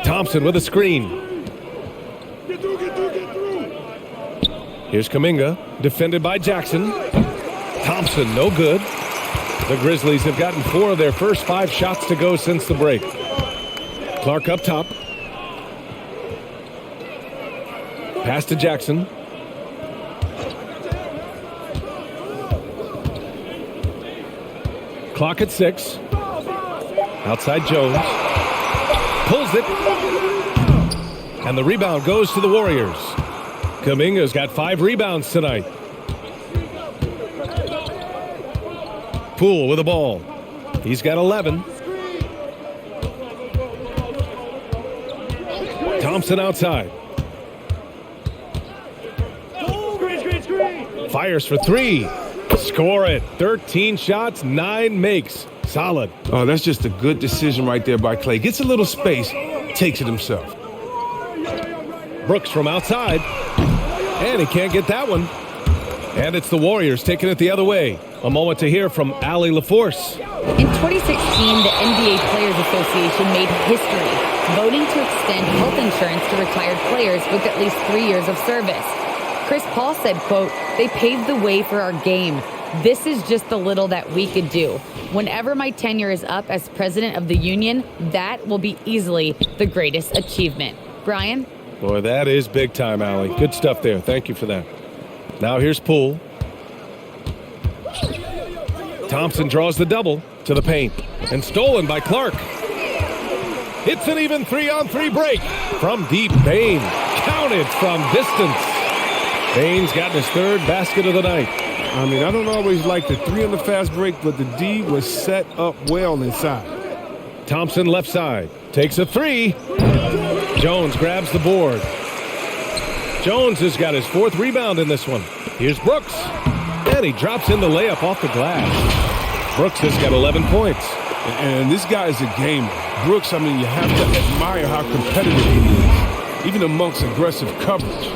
Thompson with a screen. Here's Kuminga, defended by Jackson. Thompson, no good. The Grizzlies have gotten 4 of their first 5 shots to go since the break. Clark up top. Pass to Jackson. Clock at 6. Outside Jones. Pulls it. And the rebound goes to the Warriors. Kuminga's got 5 rebounds tonight. Poole with the ball. He's got 11. Thompson outside. Fires for 3. Score it. 13 shots, 9 makes. Solid.
Oh, that's just a good decision right there by Clay. Gets a little space, takes it himself.
Brooks from outside. And he can't get that one. And it's the Warriors taking it the other way. A moment to hear from Allie LaForce.
In 2016, the NBA Players Association made history, voting to extend health insurance to retired players with at least 3 years of service. Chris Paul said, quote, "They paved the way for our game. This is just the little that we could do. Whenever my tenure is up as president of the union, that will be easily the greatest achievement." Brian?
Boy, that is big time, Allie. Good stuff there. Thank you for that. Now here's Poole. Thompson draws the double to the paint. And stolen by Clark. It's an even 3-on-3 break. From deep, Bane. Counted from distance. Bane's gotten his 3rd basket of the night.
I mean, I don't always like the 3 on the fast break, but the D was set up well inside.
Thompson left side. Takes a 3. Jones grabs the board. Jones has got his 4th rebound in this one. Here's Brooks. And he drops in the layup off the glass. Brooks has got 11 points.
And this guy is a gamer. Brooks, I mean, you have to admire how competitive he is, even amongst aggressive coverage.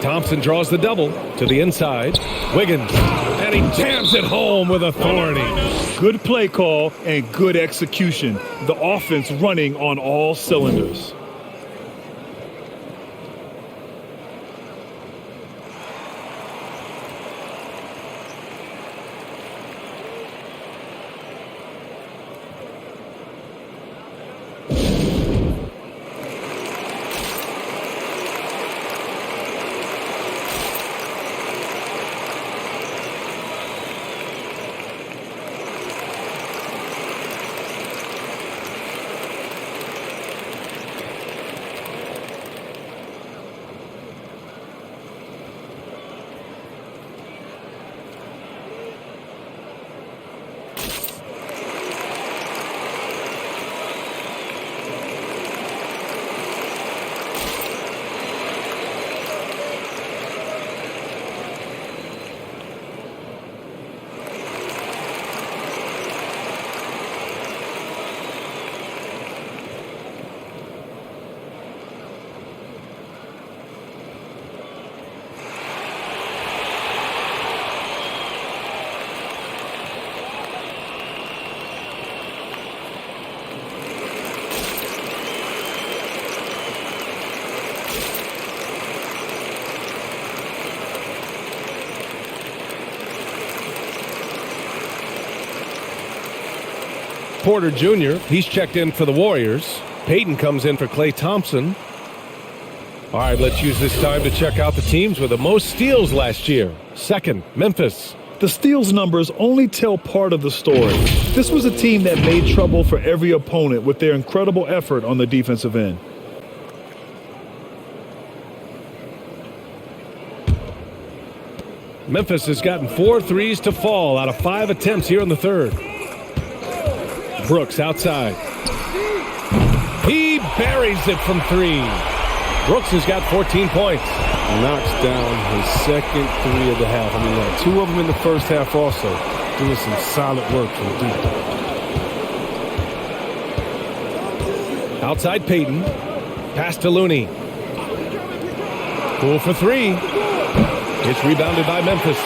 Thompson draws the double to the inside. Wiggins, and he jams it home with authority.
Good play call and good execution. The offense running on all cylinders.
Porter Jr., he's checked in for the Warriors. Payton comes in for Klay Thompson. All right, let's use this time to check out the teams with the most steals last year. Second, Memphis.
The steals numbers only tell part of the story. This was a team that made trouble for every opponent with their incredible effort on the defensive end.
Memphis has gotten 4 threes to fall out of 5 attempts here in the third. Brooks outside. He buries it from 3. Brooks has got 14 points.
Knocks down his second 3 of the half. I mean, 2 of them in the first half also. Doing some solid work from deep.
Outside Payton. Pass to Looney. Poole for 3. It's rebounded by Memphis.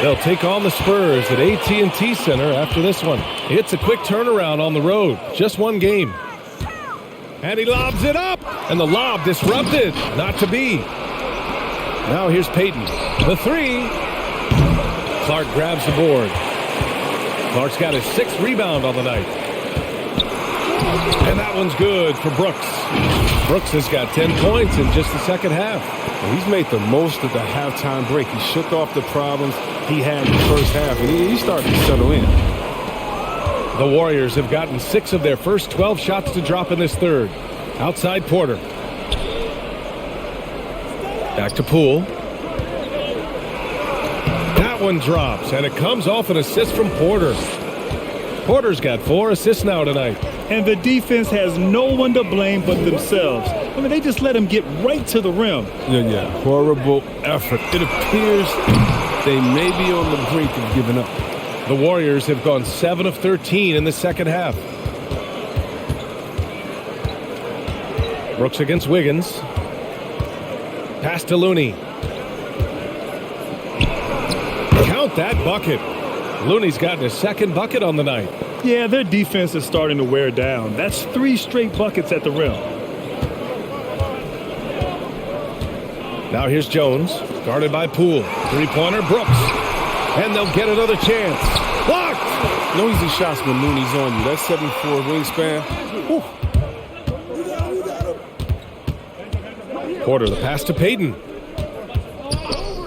They'll take on the Spurs at AT&T Center after this one. It's a quick turnaround on the road. Just one game. And he lobs it up. And the lob disrupted. Not to be. Now here's Payton. The 3. Clark grabs the board. Clark's got his 6th rebound on the night. And that one's good for Brooks. Brooks has got 10 points in just the second half.
And he's made the most of the halftime break. He shook off the problems he had in the first half, and he started to settle in.
The Warriors have gotten 6 of their first 12 shots to drop in this third. Outside Porter. Back to Poole. That one drops, and it comes off an assist from Porter. Porter's got 4 assists now tonight.
And the defense has no one to blame but themselves. I mean, they just let him get right to the rim.
Yeah. Horrible effort. It appears they may be on the brink of giving up.
The Warriors have gone 7 of 13 in the second half. Brooks against Wiggins. Pass to Looney. Count that bucket. Looney's gotten his 2nd bucket on the night.
Yeah, their defense is starting to wear down. That's 3 straight buckets at the rim.
Now here's Jones, guarded by Poole. 3-pointer, Brooks. And they'll get another chance. Blocked!
No easy shots when Looney's on you. That's 7'4" wingspan. Whew.
Porter, the pass to Payton.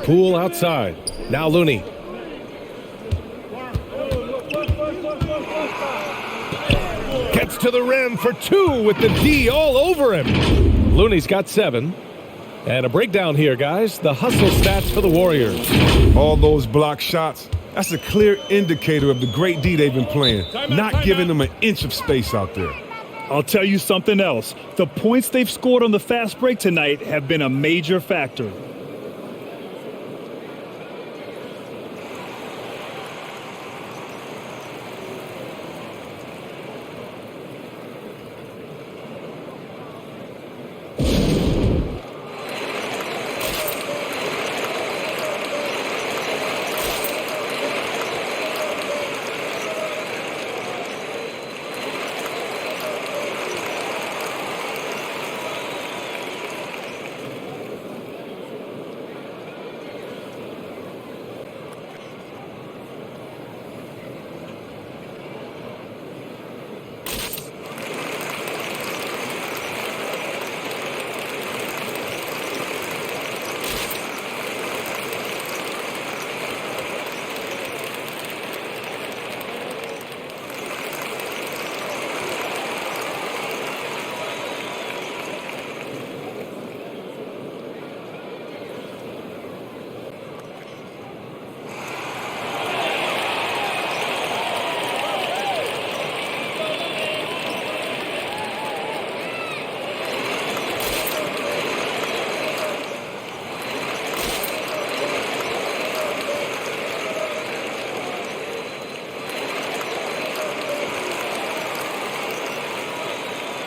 Poole outside. Now Looney. Gets to the rim for 2 with the D all over him. Looney's got 7. And a breakdown here, guys. The hustle stats for the Warriors.
All those block shots, that's a clear indicator of the great D they've been playing. Not giving them an inch of space out there.
I'll tell you something else. The points they've scored on the fast break tonight have been a major factor.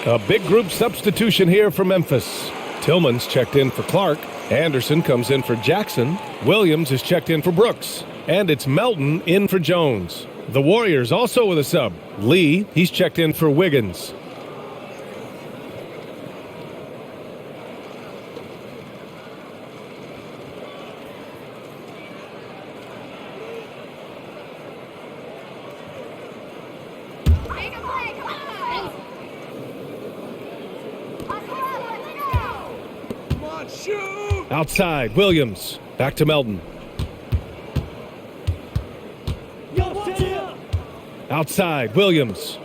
A big group substitution here for Memphis. Tillman's checked in for Clark. Anderson comes in for Jackson. Williams is checked in for Brooks. And it's Melton in for Jones. The Warriors also with a sub. Lee, he's checked in for Wiggins. Outside, Williams. Back to Melton. Outside, Williams.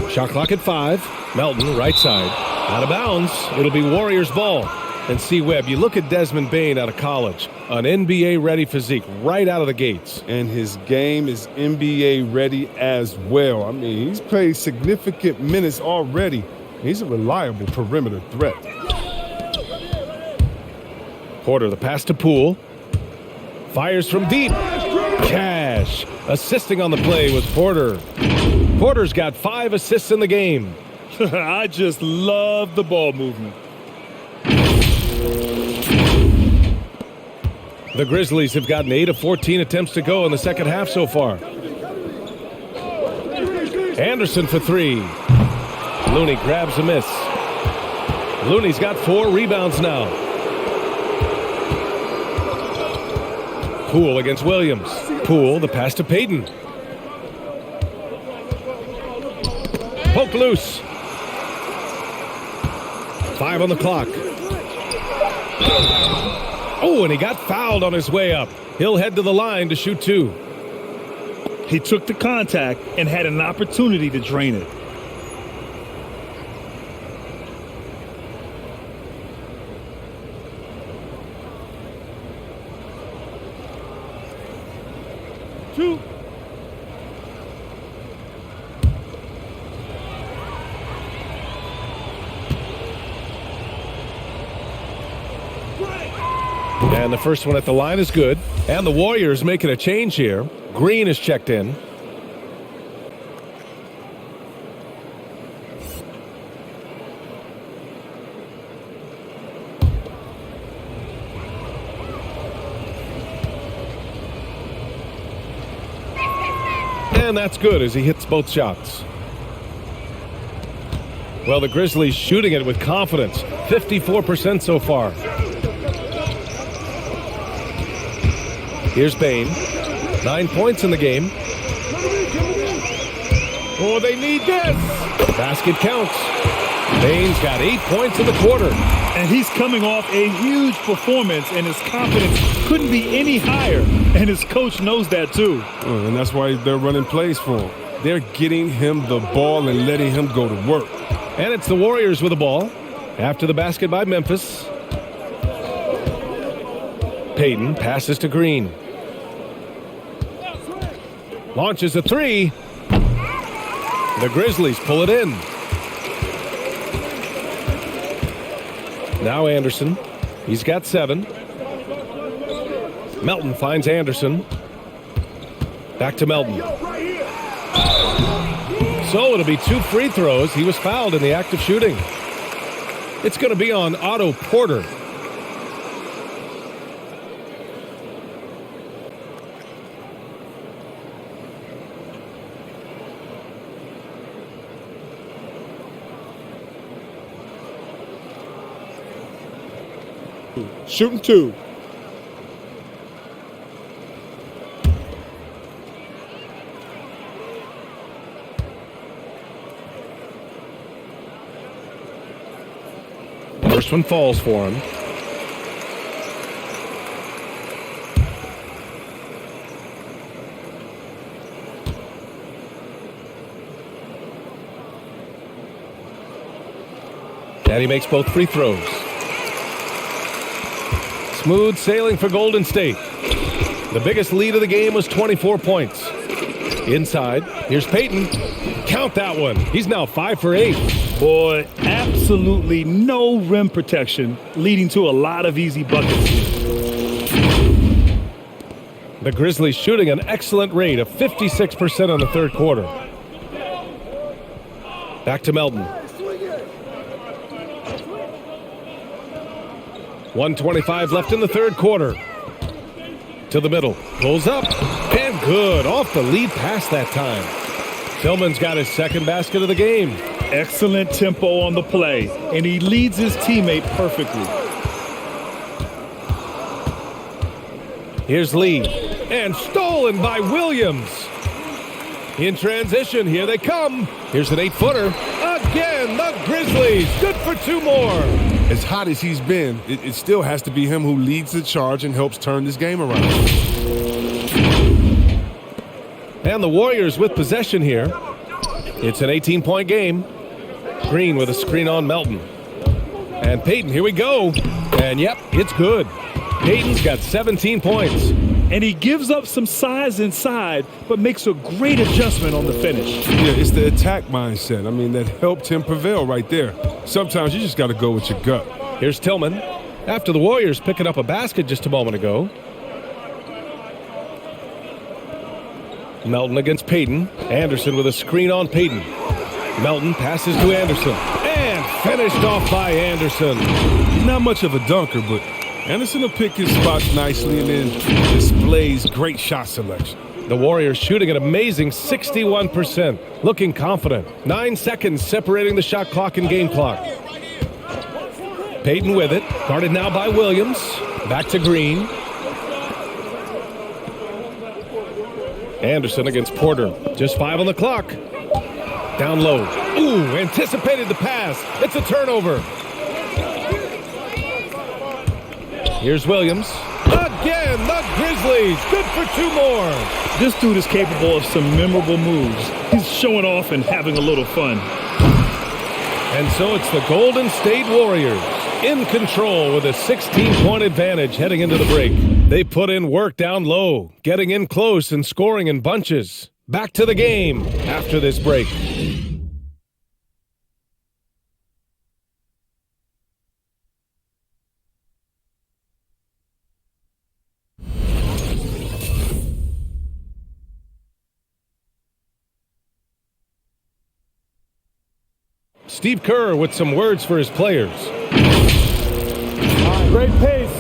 Shot clock at 5. Melton, right side. Out of bounds. It'll be Warriors ball. And see, Webb, you look at Desmond Bane out of college. An NBA-ready physique right out of the gates.
And his game is NBA-ready as well. I mean, he's played significant minutes already. He's a reliable perimeter threat.
Porter, the pass to Poole. Fires from deep. Cash. Assisting on the play with Porter. Porter's got 5 assists in the game.
I just love the ball movement.
The Grizzlies have gotten 8 of 14 attempts to go in the second half so far. Anderson for 3. Looney grabs a miss. Looney's got 4 rebounds now. Poole against Williams. Poole, the pass to Payton. Poke loose. 5 on the clock. Oh, and he got fouled on his way up. He'll head to the line to shoot 2.
He took the contact and had an opportunity to drain it.
And the first one at the line is good. And the Warriors making a change here. Green is checked in. And that's good as he hits both shots. Well, the Grizzlies shooting it with confidence. 54% so far. Here's Bane. 9 points in the game. Oh, they need this. Basket counts. Bane's got 8 points in the quarter.
And he's coming off a huge performance, and his confidence couldn't be any higher. And his coach knows that, too.
And that's why they're running plays for him. They're getting him the ball and letting him go to work.
And it's the Warriors with the ball. After the basket by Memphis. Payton passes to Green. Launches a 3. The Grizzlies pull it in. Now Anderson. He's got 7. Melton finds Anderson. Back to Melton. So it'll be 2 free throws. He was fouled in the act of shooting. It's going to be on Otto Porter.
Shooting 2.
First one falls for him. And he makes both free throws. Smooth sailing for Golden State. The biggest lead of the game was 24 points. Inside, here's Payton. Count that one. He's now 5 for 8.
Boy, absolutely no rim protection, leading to a lot of easy buckets.
The Grizzlies shooting an excellent rate of 56% on the third quarter. Back to Melton. 1:25 left in the third quarter. To the middle. Pulls up. And good. Off the lead pass that time. Tillman's got his second basket of the game.
Excellent tempo on the play, and he leads his teammate perfectly.
Here's Lee. And stolen by Williams. In transition, here they come. Here's an 8-footer. Again, the Grizzlies. Good for 2 more.
As hot as he's been, it still has to be him who leads the charge and helps turn this game around.
And the Warriors with possession here. It's an 18-point game. Green with a screen on Melton. And Payton, here we go. And yep, it's good. Payton's got 17 points.
And he gives up some size inside, but makes a great adjustment on the finish.
Yeah, it's the attack mindset. I mean, that helped him prevail right there. Sometimes you just got to go with your gut.
Here's Tillman. After the Warriors picking up a basket just a moment ago. Melton against Payton. Anderson with a screen on Payton. Melton passes to Anderson. And finished off by Anderson.
He's not much of a dunker, but Anderson will pick his spots nicely and then displays great shot selection.
The Warriors shooting an amazing 61%. Looking confident. 9 seconds separating the shot clock and game clock. Payton with it. Guarded now by Williams. Back to Green. Anderson against Porter. Just 5 on the clock. Down low. Ooh, anticipated the pass. It's a turnover. Here's Williams. Again, the Grizzlies. Good for 2 more.
This dude is capable of some memorable moves. He's showing off and having a little fun.
And so it's the Golden State Warriors in control with a 16-point advantage heading into the break. They put in work down low, getting in close and scoring in bunches. Back to the game after this break. Steve Kerr with some words for his players.
Great pace,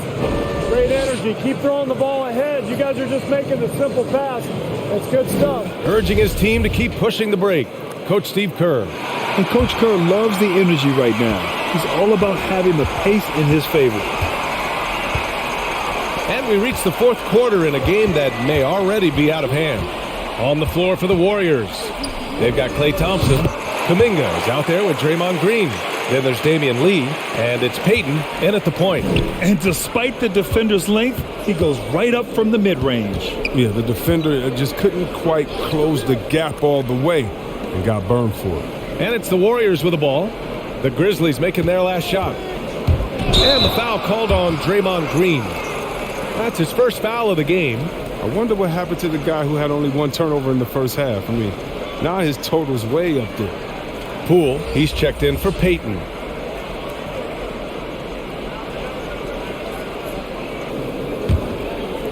great energy. Keep throwing the ball ahead. You guys are just making the simple pass. That's good stuff.
Urging his team to keep pushing the break. Coach Steve Kerr.
And Coach Kerr loves the energy right now. He's all about having the pace in his favor.
And we reach the fourth quarter in a game that may already be out of hand. On the floor for the Warriors. They've got Klay Thompson. Kuminga is out there with Draymond Green. Then there's Damian Lee, and it's Payton in at the point.
And despite the defender's length, he goes right up from the mid-range.
Yeah, the defender just couldn't quite close the gap all the way and got burned for it.
And it's the Warriors with the ball. The Grizzlies making their last shot. And the foul called on Draymond Green. That's his first foul of the game.
I wonder what happened to the guy who had only 1 turnover in the first half. I mean, now his total's way up there.
Poole, he's checked in for Payton.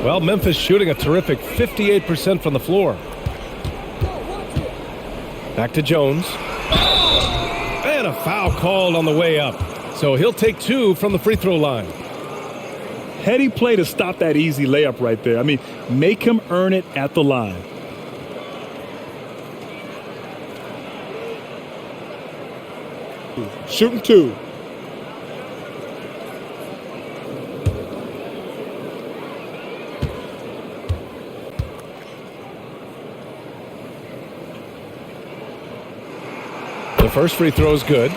Well, Memphis shooting a terrific 58% from the floor. Back to Jones. And a foul called on the way up. So he'll take 2 from the free throw line.
Heady play to stop that easy layup right there. I mean, make him earn it at the line.
Shooting 2.
The first free throw is good.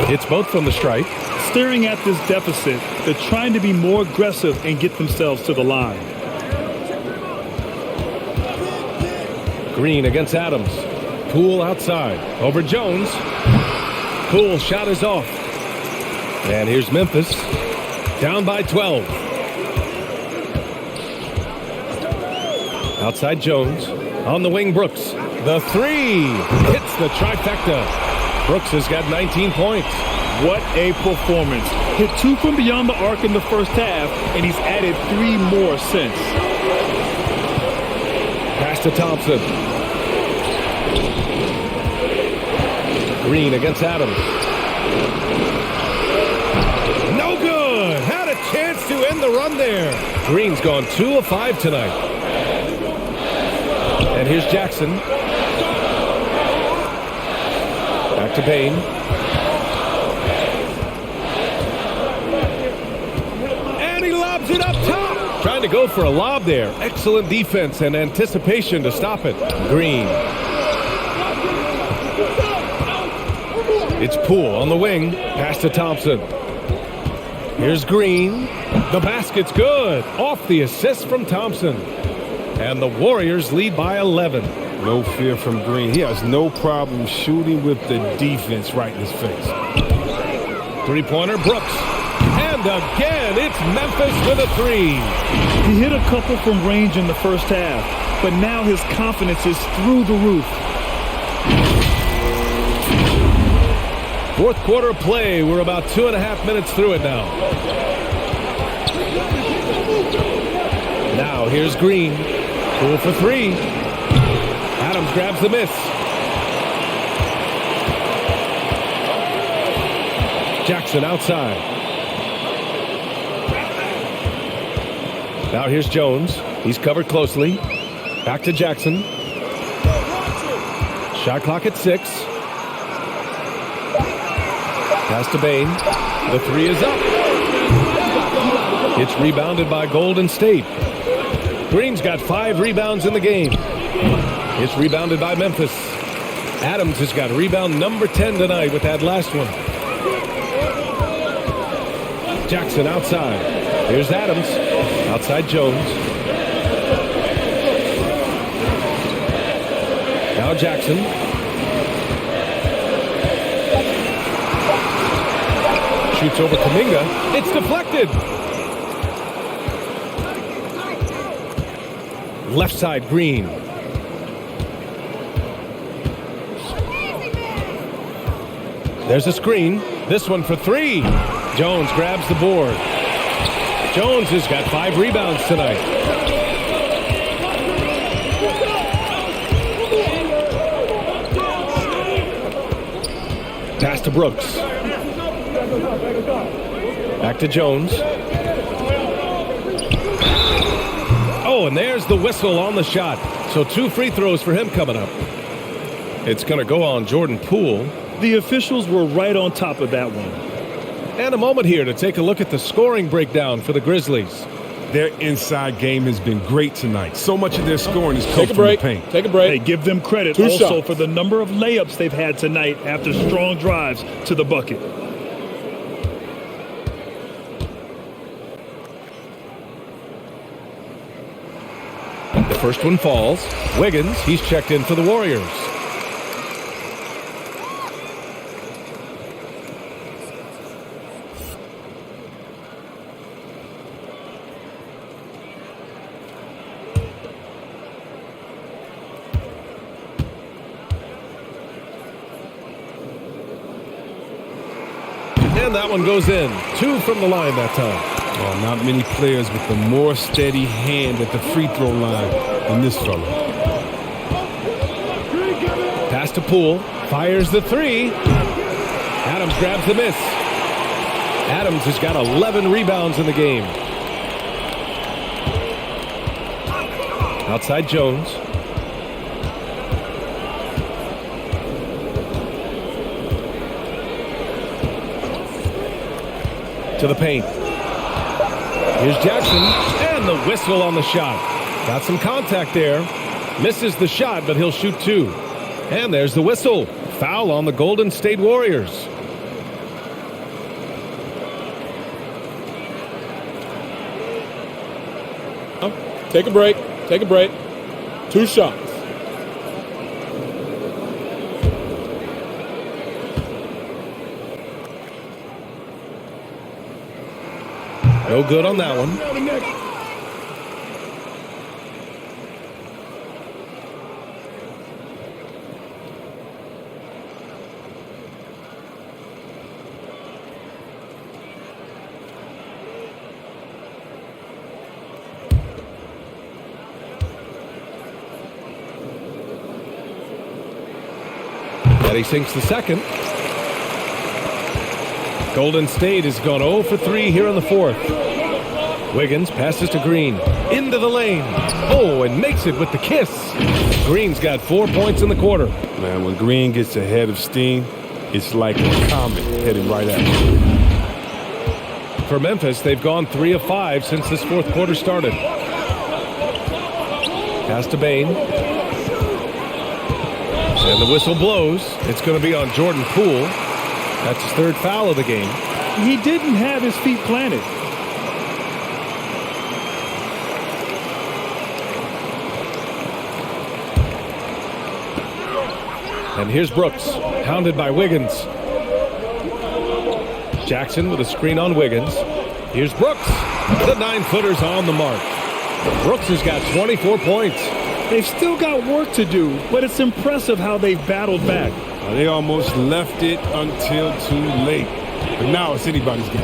It's both from the stripe.
Staring at this deficit, they're trying to be more aggressive and get themselves to the line.
Green against Adams. Poole outside. Over Jones. Poole shot is off. And here's Memphis. Down by 12. Outside Jones. On the wing, Brooks. The three hits the trifecta. Brooks has got 19 points.
What a performance. Hit 2 from beyond the arc in the first half, and he's added 3 more since.
Pass to Thompson. Green against Adams. No good. Had a chance to end the run there. Green's gone 2 of 5 tonight. And here's Jackson. Back to Bain. And he lobs it up top. Trying to go for a lob there. Excellent defense and anticipation to stop it. Green. It's Poole on the wing. Pass to Thompson. Here's Green. The basket's good. Off the assist from Thompson. And the Warriors lead by 11.
No fear from Green. He has no problem shooting with the defense right in his face.
Three-pointer, Brooks. And again, it's Memphis with a 3.
He hit a couple from range in the first half, but now his confidence is through the roof.
Fourth quarter of play. We're about 2.5 minutes through it now. Now here's Green. Poole for 3. Adams grabs the miss. Jackson outside. Now here's Jones. He's covered closely. Back to Jackson. Shot clock at 6. Pass to Bain. The 3 is up. It's rebounded by Golden State. Green's got 5 rebounds in the game. It's rebounded by Memphis. Adams has got rebound number 10 tonight with that last one. Jackson outside. Here's Adams. Outside Jones. Now Jackson. Shoots over Kuminga. It's deflected. Left side, Green. There's a screen. This one for 3. Jones grabs the board. Jones has got 5 rebounds tonight. Pass to Brooks. Back to Jones. Oh, and there's the whistle on the shot. So 2 free throws for him coming up. It's going to go on Jordan Poole.
The officials were right on top of that one.
And a moment here to take a look at the scoring breakdown for the Grizzlies.
Their inside game has been great tonight. So much of their scoring is coming from the paint.
Take a break.
Hey, give them credit
2
also
shots.
for the number of layups they've had tonight after strong drives to the bucket.
The first one falls. Wiggins, he's checked in for the Warriors. And that one goes in. 2 from the line that time.
Well, not many players with a more steady hand at the free throw line than this fella.
Pass to Poole. Fires the 3. Adams grabs the miss. Adams has got 11 rebounds in the game. Outside Jones. To the paint. Here's Jackson, and the whistle on the shot. Got some contact there. Misses the shot, but he'll shoot 2. And there's the whistle. Foul on the Golden State Warriors.
Take a break. Take a break. 2 shots.
No good on that one. And he sinks the second. Golden State has gone 0 for 3 here in the fourth. Wiggins passes to Green. Into the lane. Oh, and makes it with the kiss. Green's got 4 points in the quarter.
Man, when Green gets ahead of steam, it's like a comet heading right at him.
For Memphis, they've gone 3 of 5 since this fourth quarter started. Pass to Bane. And the whistle blows. It's going to be on Jordan Poole. That's his third foul of the game.
He didn't have his feet planted.
And here's Brooks, hounded by Wiggins. Jackson with a screen on Wiggins. Here's Brooks. The 9-footer's on the mark. Brooks has got 24 points.
They've still got work to do, but it's impressive how they've battled back.
They almost left it until too late. But now it's anybody's game.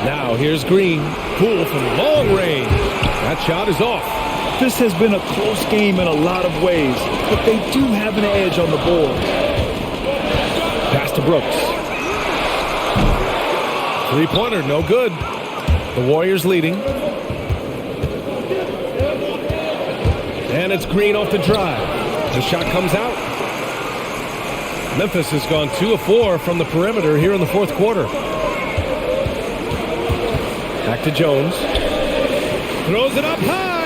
Now here's Green. Poole from long range. That shot is off.
This has been a close game in a lot of ways, but they do have an edge on the board.
Pass to Brooks. Three-pointer, no good. The Warriors leading. And it's Green off the drive. The shot comes out. Memphis has gone 2 of 4 from the perimeter here in the fourth quarter. Back to Jones. Throws it up high.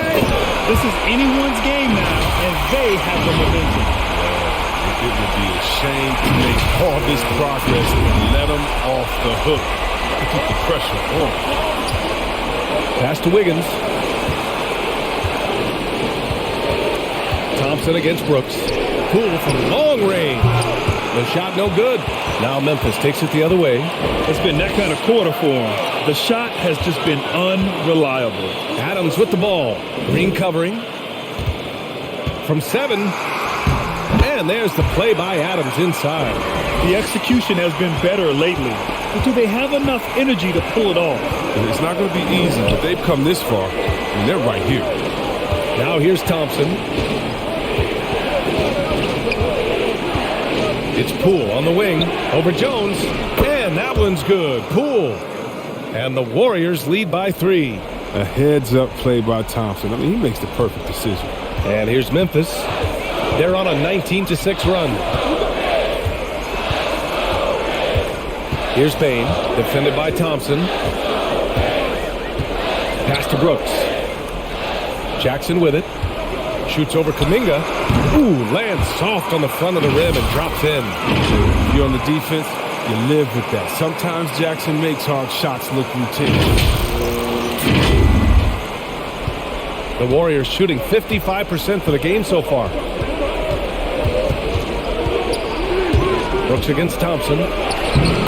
This is anyone's game now, and they have the momentum.
It would be a shame to make all this progress and let them off the hook. To keep the pressure on.
Pass to Wiggins. Thompson against Brooks. Poole from long range. The shot no good. Now Memphis takes it the other way.
It's been that kind of quarter for him. The shot has just been unreliable.
Adams with the ball. Green covering. From 7. And there's the play by Adams inside.
The execution has been better lately. But do they have enough energy to pull it off?
It's not going to be easy, but they've come this far, and they're right here.
Now here's Thompson. It's Poole on the wing over Jones. And that one's good. Poole. And the Warriors lead by 3.
A heads-up play by Thompson. I mean, he makes the perfect decision.
And here's Memphis. They're on a 19-6 run. Here's Bane, defended by Thompson. Pass to Brooks. Jackson with it. Shoots over Kuminga. Ooh, lands soft on the front of the rim and drops in.
If you're on the defense, you live with that. Sometimes Jackson makes hard shots look routine.
The Warriors shooting 55% for the game so far. Brooks against Thompson.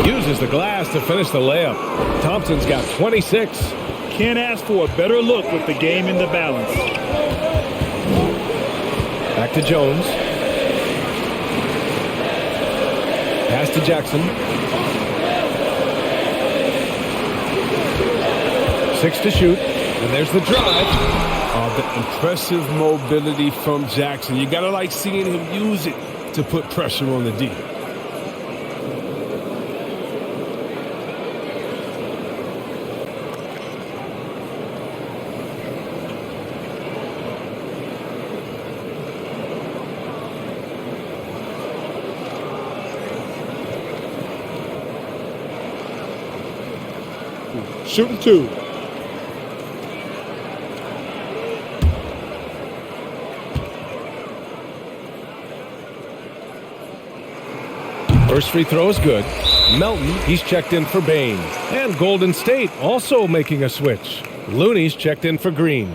Uses the glass to finish the layup. Thompson's got 26.
Can't ask for a better look with the game in the balance.
Back to Jones. Pass to Jackson. 6 to shoot. And there's the drive.
The impressive mobility from Jackson. You got to like seeing him use it to put pressure on the D.
Shooting 2.
First free throw is good. Melton, he's checked in for Bane. And Golden State also making a switch. Looney's checked in for Green.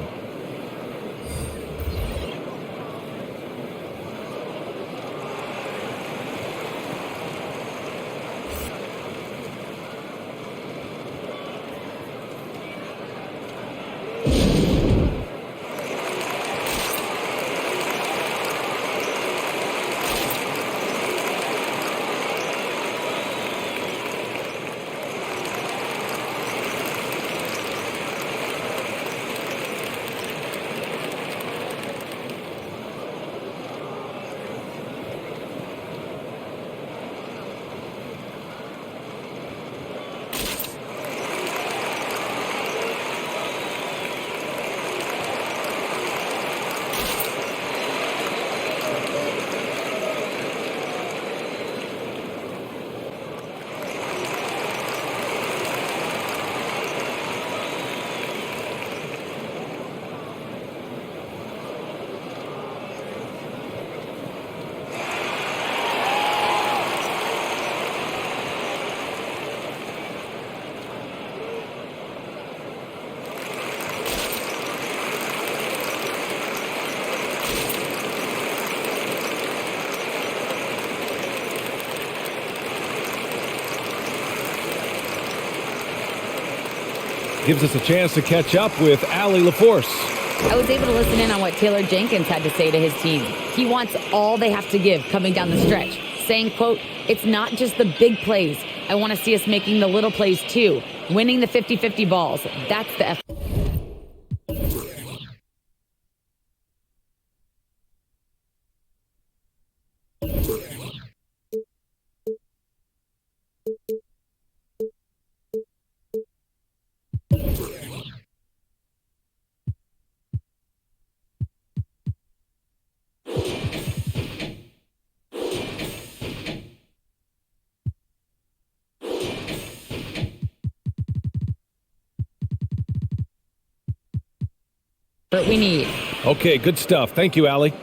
gives us a chance to catch up with Allie LaForce.
I was able to listen in on what Taylor Jenkins had to say to his team. He wants all they have to give coming down the stretch, saying, quote, "It's not just the big plays. I want to see us making the little plays too, winning the 50-50 balls. That's the effort." we need.
Okay, good stuff. Thank you, Allie.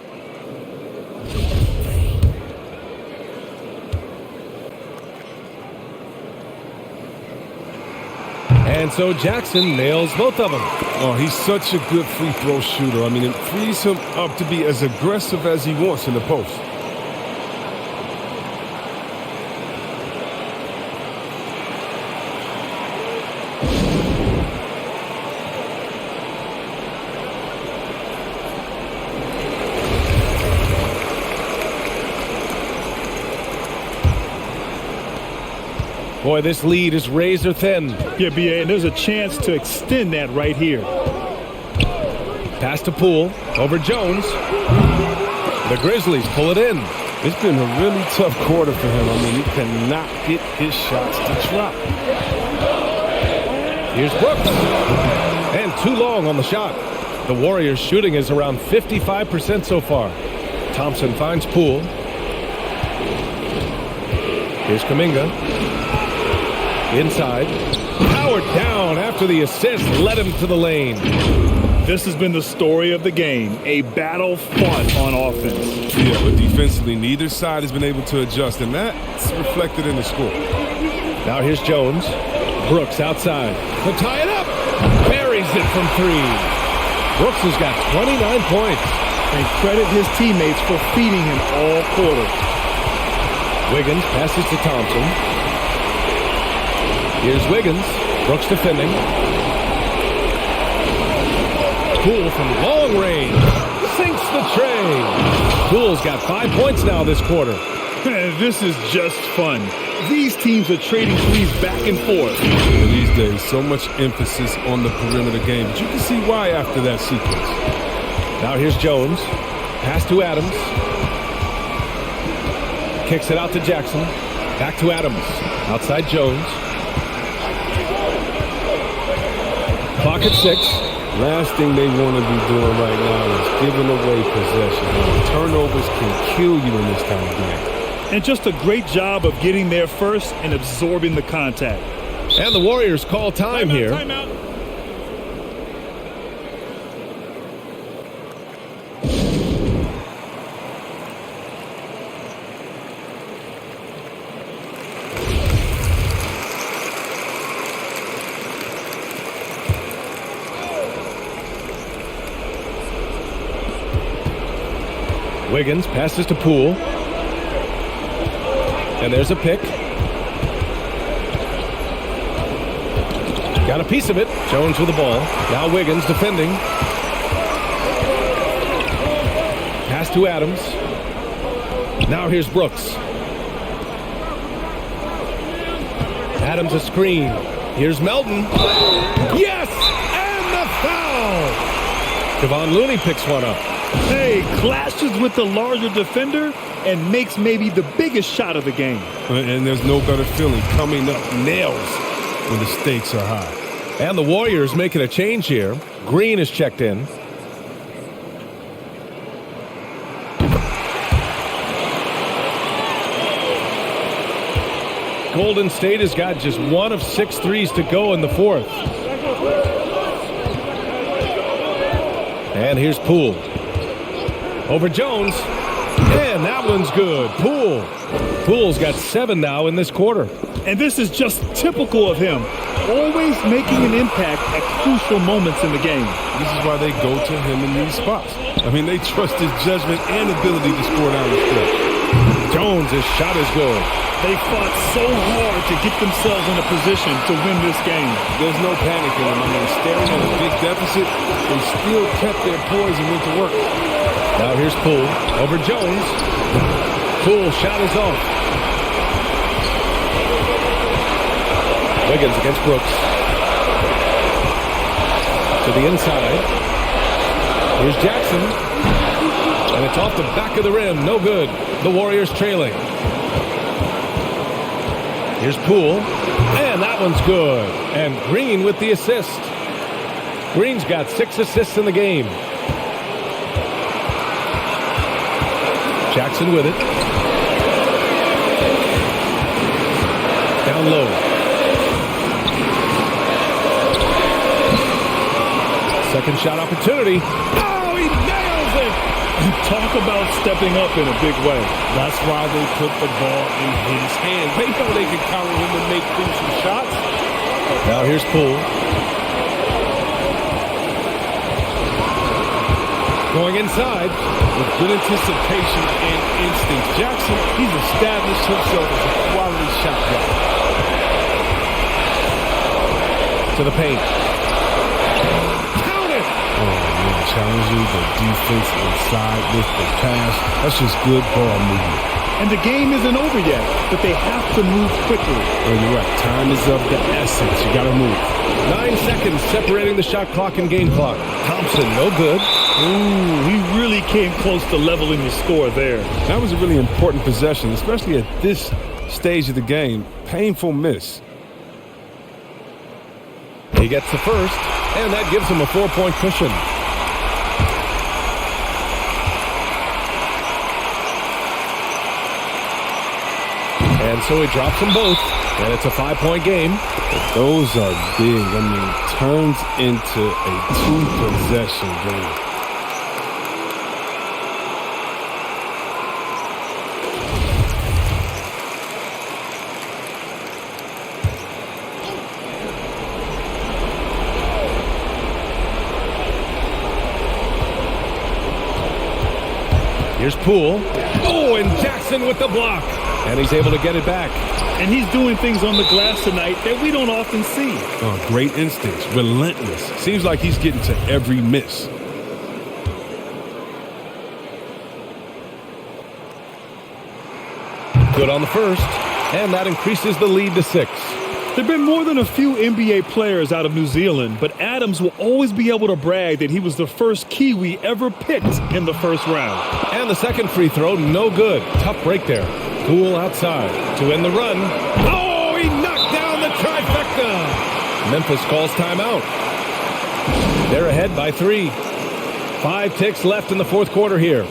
And so Jackson nails both of them.
Oh, he's such a good free throw shooter. I mean, it frees him up to be as aggressive as he wants in the post.
Boy, this lead is razor thin.
Yeah, B.A., and there's a chance to extend that right here.
Pass to Poole, over Jones. The Grizzlies pull it in.
It's been a really tough quarter for him. I mean, he cannot get his shots to drop.
Here's Brooks. And too long on the shot. The Warriors' shooting is around 55% so far. Thompson finds Poole. Here's Kuminga. Inside. Powered down after the assist led him to the lane.
This has been the story of the game. A battle fought on offense.
Yeah, but defensively, neither side has been able to adjust, and that's reflected in the score.
Now here's Jones. Brooks outside. To tie it up. Buries it from three. Brooks has got 29 points.
And credit his teammates for feeding him all quarter.
Wiggins passes to Thompson. Here's Wiggins. Brooks defending. Poole from long range. Sinks the tray. Poole's got 5 points now this quarter.
This is just fun. These teams are trading threes back and forth.
These days, so much emphasis on the perimeter game. But you can see why after that sequence.
Now here's Jones. Pass to Adams. Kicks it out to Jackson. Back to Adams. Outside Jones. Clock at 6.
Last thing they want to be doing right now is giving away possession. Turnovers can kill you in this kind of game.
And just a great job of getting there first and absorbing the contact.
And the Warriors call time here.
Timeout.
Wiggins passes to Poole. And there's a pick. Got a piece of it. Jones with the ball. Now Wiggins defending. Pass to Adams. Now here's Brooks. Adams a screen. Here's Melton. Yes! And the foul! Kevon Looney picks one up.
Hey, clashes with the larger defender and makes maybe the biggest shot of the game.
And there's no better feeling coming up nails when the stakes are high.
And the Warriors making a change here. Green is checked in. Golden State has got just 1 of 6 threes to go in the fourth. And here's Poole. Over Jones. And that one's good. Poole's got 7 now in this quarter.
And this is just typical of him. Always making an impact at crucial moments in the game.
This is why they go to him in these spots. I mean, they trust his judgment and ability to score down the stretch.
Jones, his shot is good.
They fought so hard to get themselves in a position to win this game.
There's no panic in them. I mean, staring at a big deficit, they still kept their poise and went to work.
Now here's Poole over Jones. Poole shot is off. Wiggins against Brooks. To the inside. Here's Jackson. And it's off the back of the rim. No good. The Warriors trailing. Here's Poole. And that one's good. And Green with the assist. Green's got 6 assists in the game. Jackson with it. Down low. Second shot opportunity. Oh, he nails it!
Talk about stepping up in a big way.
That's why they put the ball in his hand. They know they can count on him to make crucial shots.
Now here's Poole. Going inside.
With good anticipation and instinct. Jackson, he's established himself as a quality shot blocker.
To the paint.
Challenging the defense inside with the pass. That's just good ball movement.
And the game isn't over yet, but they have to move quickly.
Oh, you're right. Time is of the essence. You got to move.
9 seconds separating the shot clock and game clock. Thompson, no good.
Ooh, he really came close to leveling the score there.
That was a really important possession, especially at this stage of the game. Painful miss.
He gets the first, and that gives him a 4-point cushion. And so he drops them both, and it's a 5-point game.
But those are big. I mean, turns into a 2-possession game.
Here's Poole. Oh, and Jackson with the block. And he's able to get it back.
And he's doing things on the glass tonight that we don't often see.
Oh, great instincts. Relentless. Seems like he's getting to every miss.
Good on the first. And that increases the lead to 6.
There have been more than a few NBA players out of New Zealand, but Adams will always be able to brag that he was the first Kiwi ever picked in the first round.
And the second free throw, no good. Tough break there. Poole outside to end the run. Oh, he knocked down the trifecta. Memphis calls timeout. They're ahead by 3. 5 ticks left in the fourth quarter here.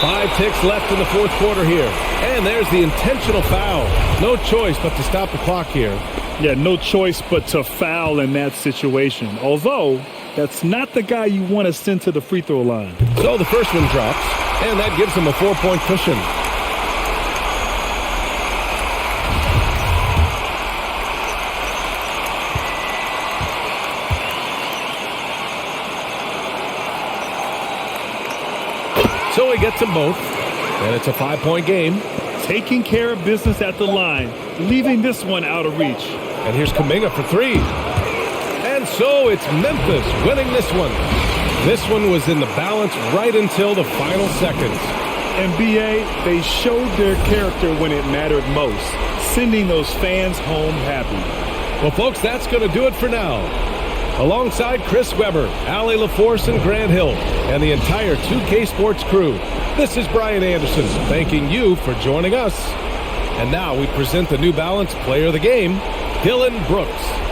Five ticks left in the fourth quarter here. And there's the intentional foul. No choice but to stop the clock here.
Yeah, no choice but to foul in that situation. Although, that's not the guy you want to send to the free throw line.
So the first one drops, and that gives him a 4-point cushion. So he gets them both, and it's a 5-point game.
Taking care of business at the line, leaving this one out of reach.
And here's Kuminga for 3. And so it's Memphis winning this one. This one was in the balance right until the final seconds.
NBA, they showed their character when it mattered most, sending those fans home happy.
Well, folks, that's going to do it for now. Alongside Chris Webber, Allie LaForce, and Grant Hill, and the entire 2K Sports crew, this is Brian Anderson thanking you for joining us. And now we present the New Balance Player of the Game, Dylan Brooks.